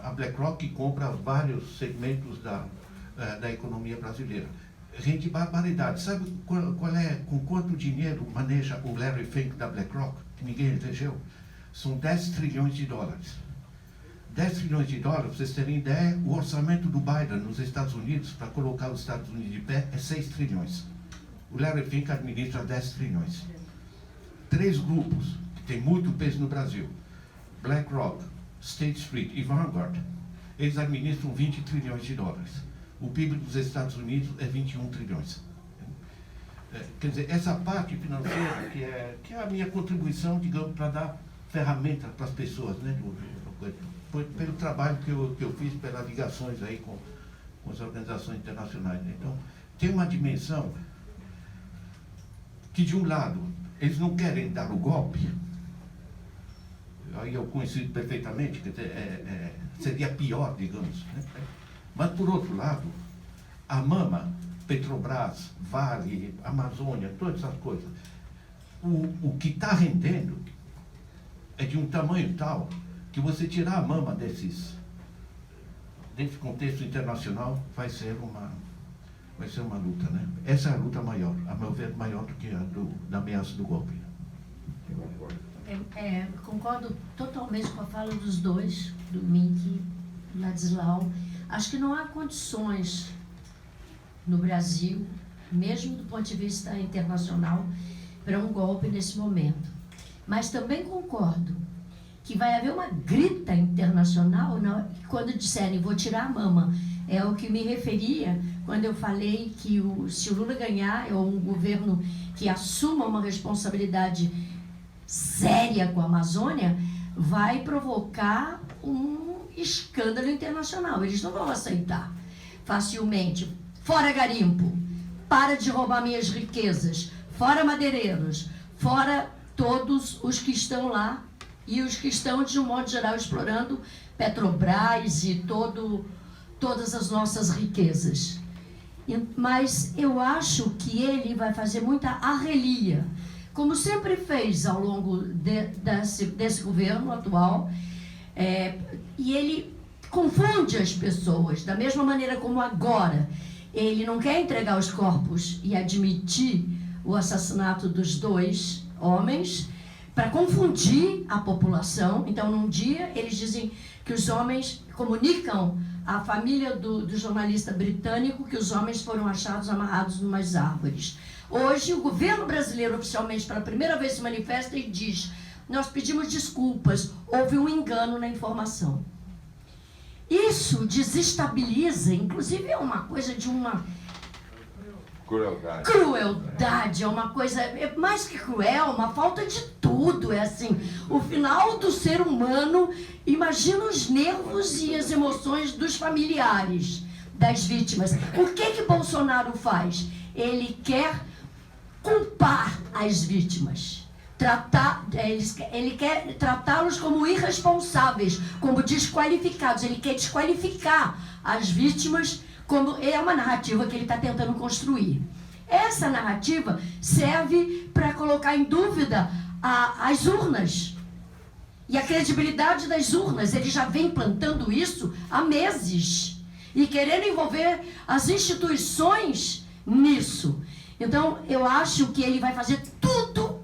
A BlackRock compra vários segmentos da economia brasileira. Rende barbaridade. Sabe com quanto dinheiro maneja o Larry Fink da BlackRock, que ninguém elegeu? São 10 trilhões de dólares. 10 trilhões de dólares, para vocês terem ideia, o orçamento do Biden nos Estados Unidos, para colocar os Estados Unidos de pé, é 6 trilhões. O Larry Fink administra 10 trilhões. 3 grupos que têm muito peso no Brasil, BlackRock, State Street e Vanguard, eles administram 20 trilhões de dólares. O PIB dos Estados Unidos é 21 trilhões. Quer dizer, essa parte financeira, que é a minha contribuição, digamos, para dar ferramenta para as pessoas, né? Pelo trabalho que eu fiz, pelas ligações aí com as organizações internacionais, né? Então, tem uma dimensão que, de um lado, eles não querem dar o golpe, aí eu conheci perfeitamente, quer dizer, seria pior, digamos, né? Mas, por outro lado, a mama, Petrobras, Vale, Amazônia, todas essas coisas, o que está rendendo é de um tamanho tal que você tirar a mama desse contexto internacional vai ser uma luta, né? Essa é a luta maior, a meu ver, maior do que a da ameaça do golpe. Concordo totalmente com a fala dos dois, do Mink e do Ladislau. Acho que não há condições no Brasil, mesmo do ponto de vista internacional, para um golpe nesse momento. Mas também concordo que vai haver uma grita internacional quando disserem vou tirar a mama. É o que me referia quando eu falei que se o Lula ganhar, é um governo que assuma uma responsabilidade séria com a Amazônia, vai provocar um escândalo internacional. Eles não vão aceitar facilmente. Fora garimpo, para de roubar minhas riquezas, fora madeireiros, fora todos os que estão lá e os que estão, de um modo geral, explorando Petrobras e todas as nossas riquezas. Mas eu acho que ele vai fazer muita arrelia, como sempre fez ao longo desse governo atual, e ele confunde as pessoas, da mesma maneira como agora ele não quer entregar os corpos e admitir o assassinato dos 2 homens, para confundir a população. Então, num dia, eles dizem que os homens comunicam à família do jornalista britânico que os homens foram achados amarrados em umas árvores. Hoje, o governo brasileiro, oficialmente, pela primeira vez se manifesta e diz: nós pedimos desculpas, houve um engano na informação. Isso desestabiliza, inclusive é uma coisa de uma crueldade, é uma coisa, mais que cruel, uma falta de tudo, é assim, o final do ser humano. Imagina os nervos e as emoções dos familiares das vítimas. O que Bolsonaro faz? Ele quer culpar as vítimas, ele quer tratá-los como irresponsáveis, como desqualificados. Ele quer desqualificar as vítimas. Como é uma narrativa que ele está tentando construir. Essa narrativa serve para colocar em dúvida as urnas e a credibilidade das urnas. Ele já vem plantando isso há meses e querendo envolver as instituições nisso. Então, eu acho que ele vai fazer tudo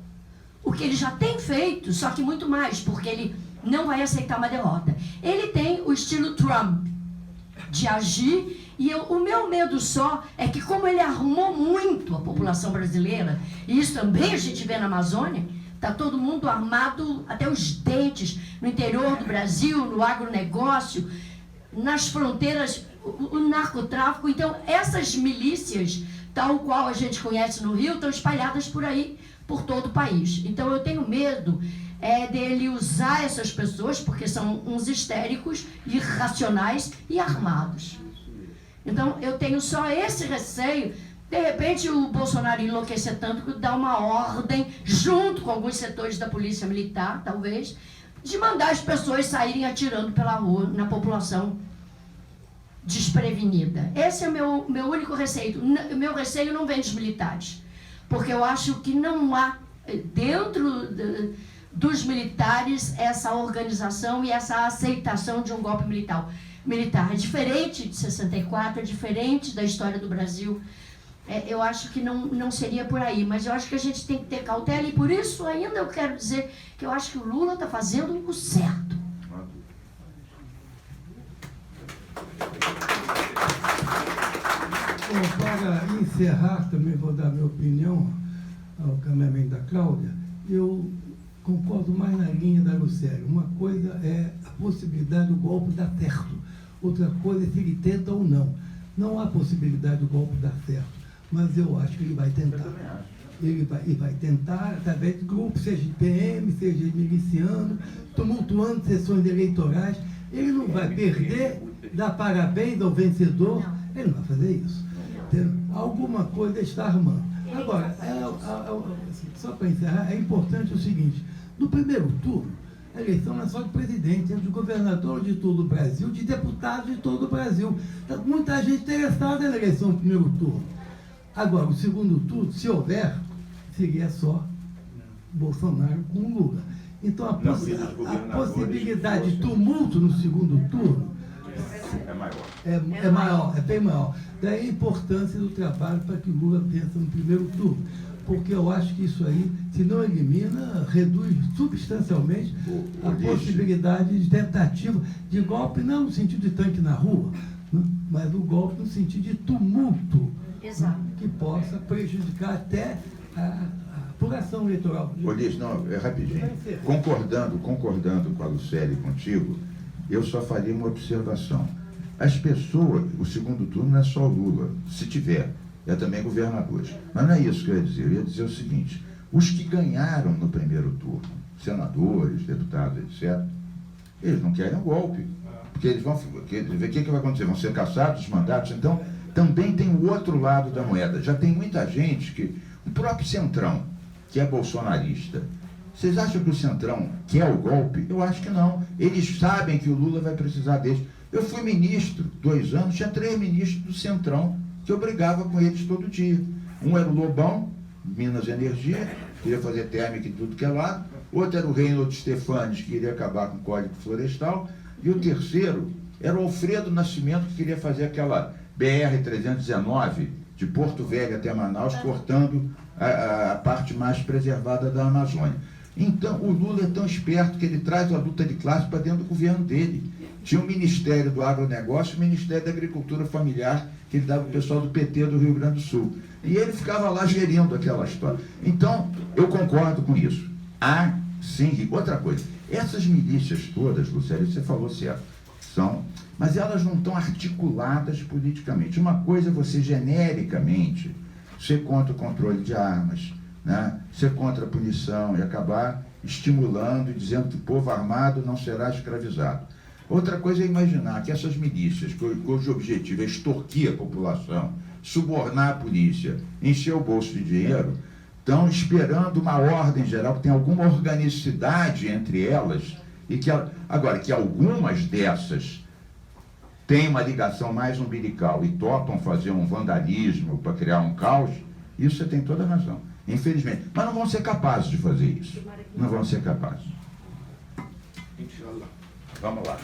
o que ele já tem feito, só que muito mais, porque ele não vai aceitar uma derrota. Ele tem o estilo Trump de agir, e o meu medo só é que, como ele armou muito a população brasileira, e isso também a gente vê na Amazônia, está todo mundo armado até os dentes, no interior do Brasil, no agronegócio, nas fronteiras, o narcotráfico. Então, essas milícias, tal qual a gente conhece no Rio, estão espalhadas por aí, por todo o país. Então, eu tenho medo dele usar essas pessoas, porque são uns histéricos, irracionais e armados. Então, eu tenho só esse receio. De repente, o Bolsonaro enlouquecer tanto que dá uma ordem, junto com alguns setores da polícia militar, talvez, de mandar as pessoas saírem atirando pela rua na população desprevenida. Esse é o meu único receio. O meu receio não vem dos militares, porque eu acho que não há, dentro dos militares, essa organização e essa aceitação de um golpe militar. É diferente de 64, é diferente da história do Brasil. Eu acho que não seria por aí, mas eu acho que a gente tem que ter cautela, e por isso ainda eu quero dizer que eu acho que o Lula está fazendo o certo. Bom, para encerrar, também vou dar minha opinião ao caminhamento da Cláudia. Eu concordo mais na linha da Lucélia. Uma coisa é a possibilidade do golpe dar certo, outra coisa é se ele tenta ou não. Não há possibilidade do golpe dar certo, mas eu acho que ele vai tentar. Ele vai tentar, através de grupos, seja de PM, seja de miliciano, tumultuando sessões eleitorais. Ele não vai perder, dar parabéns ao vencedor, ele não vai fazer isso. Alguma coisa está armando. Agora, só para encerrar, é importante o seguinte: no primeiro turno, a eleição não é só de presidente, é de governador de todo o Brasil, de deputado de todo o Brasil. Está muita gente interessada na eleição no primeiro turno. Agora, o segundo turno, se houver, seria só Bolsonaro com Lula. Então, a possibilidade de tumulto no segundo turno é maior, é bem maior. Daí a importância do trabalho para que Lula vença no primeiro turno. Porque eu acho que isso aí, se não elimina, reduz substancialmente a possibilidade de tentativa de golpe, não no sentido de tanque na rua, né? Mas o golpe no sentido de tumulto, né? Que possa prejudicar até a apuração eleitoral. Ulisses, não, é rapidinho. Concordando com a Lucélia e contigo, eu só faria uma observação. As pessoas, o segundo turno não é só o Lula, se tiver, é também governadores. Mas não é isso que eu ia dizer. Eu ia dizer o seguinte: os que ganharam no primeiro turno, senadores, deputados, etc., eles não querem um golpe. Porque eles vão ver o que vai acontecer, vão ser cassados os mandatos. Então, também tem o outro lado da moeda. Já tem muita gente que... O próprio Centrão, que é bolsonarista, vocês acham que o Centrão quer o golpe? Eu acho que não. Eles sabem que o Lula vai precisar deles. Eu fui ministro 2 anos, tinha 3 ministros do Centrão que eu brigava com eles todo dia. Um era o Lobão, Minas Energia, queria fazer térmica em tudo que é lado. Outro era o Reinaldo Stefanes, que queria acabar com o Código Florestal. E o terceiro era o Alfredo Nascimento, que queria fazer aquela BR-319 de Porto Velho até Manaus, cortando a parte mais preservada da Amazônia. Então, o Lula é tão esperto que ele traz a luta de classe para dentro do governo dele. Tinha o Ministério do Agronegócio e o Ministério da Agricultura Familiar, que ele dava o pessoal do PT do Rio Grande do Sul. E ele ficava lá gerindo aquela história. Então, eu concordo com isso. Há, sim, outra coisa. Essas milícias todas, Lucélia, você falou certo, mas elas não estão articuladas politicamente. Uma coisa é você genericamente ser contra o controle de armas, né? Ser contra a punição e acabar estimulando e dizendo que o povo armado não será escravizado. Outra coisa é imaginar que essas milícias, cujo objetivo é extorquir a população, subornar a polícia, encher o bolso de dinheiro, estão esperando uma ordem geral, que tem alguma organicidade entre elas, e que, agora, que algumas dessas têm uma ligação mais umbilical e topam fazer um vandalismo para criar um caos, isso você tem toda a razão, infelizmente. Mas não vão ser capazes de fazer isso. Não vão ser capazes. Vamos lá.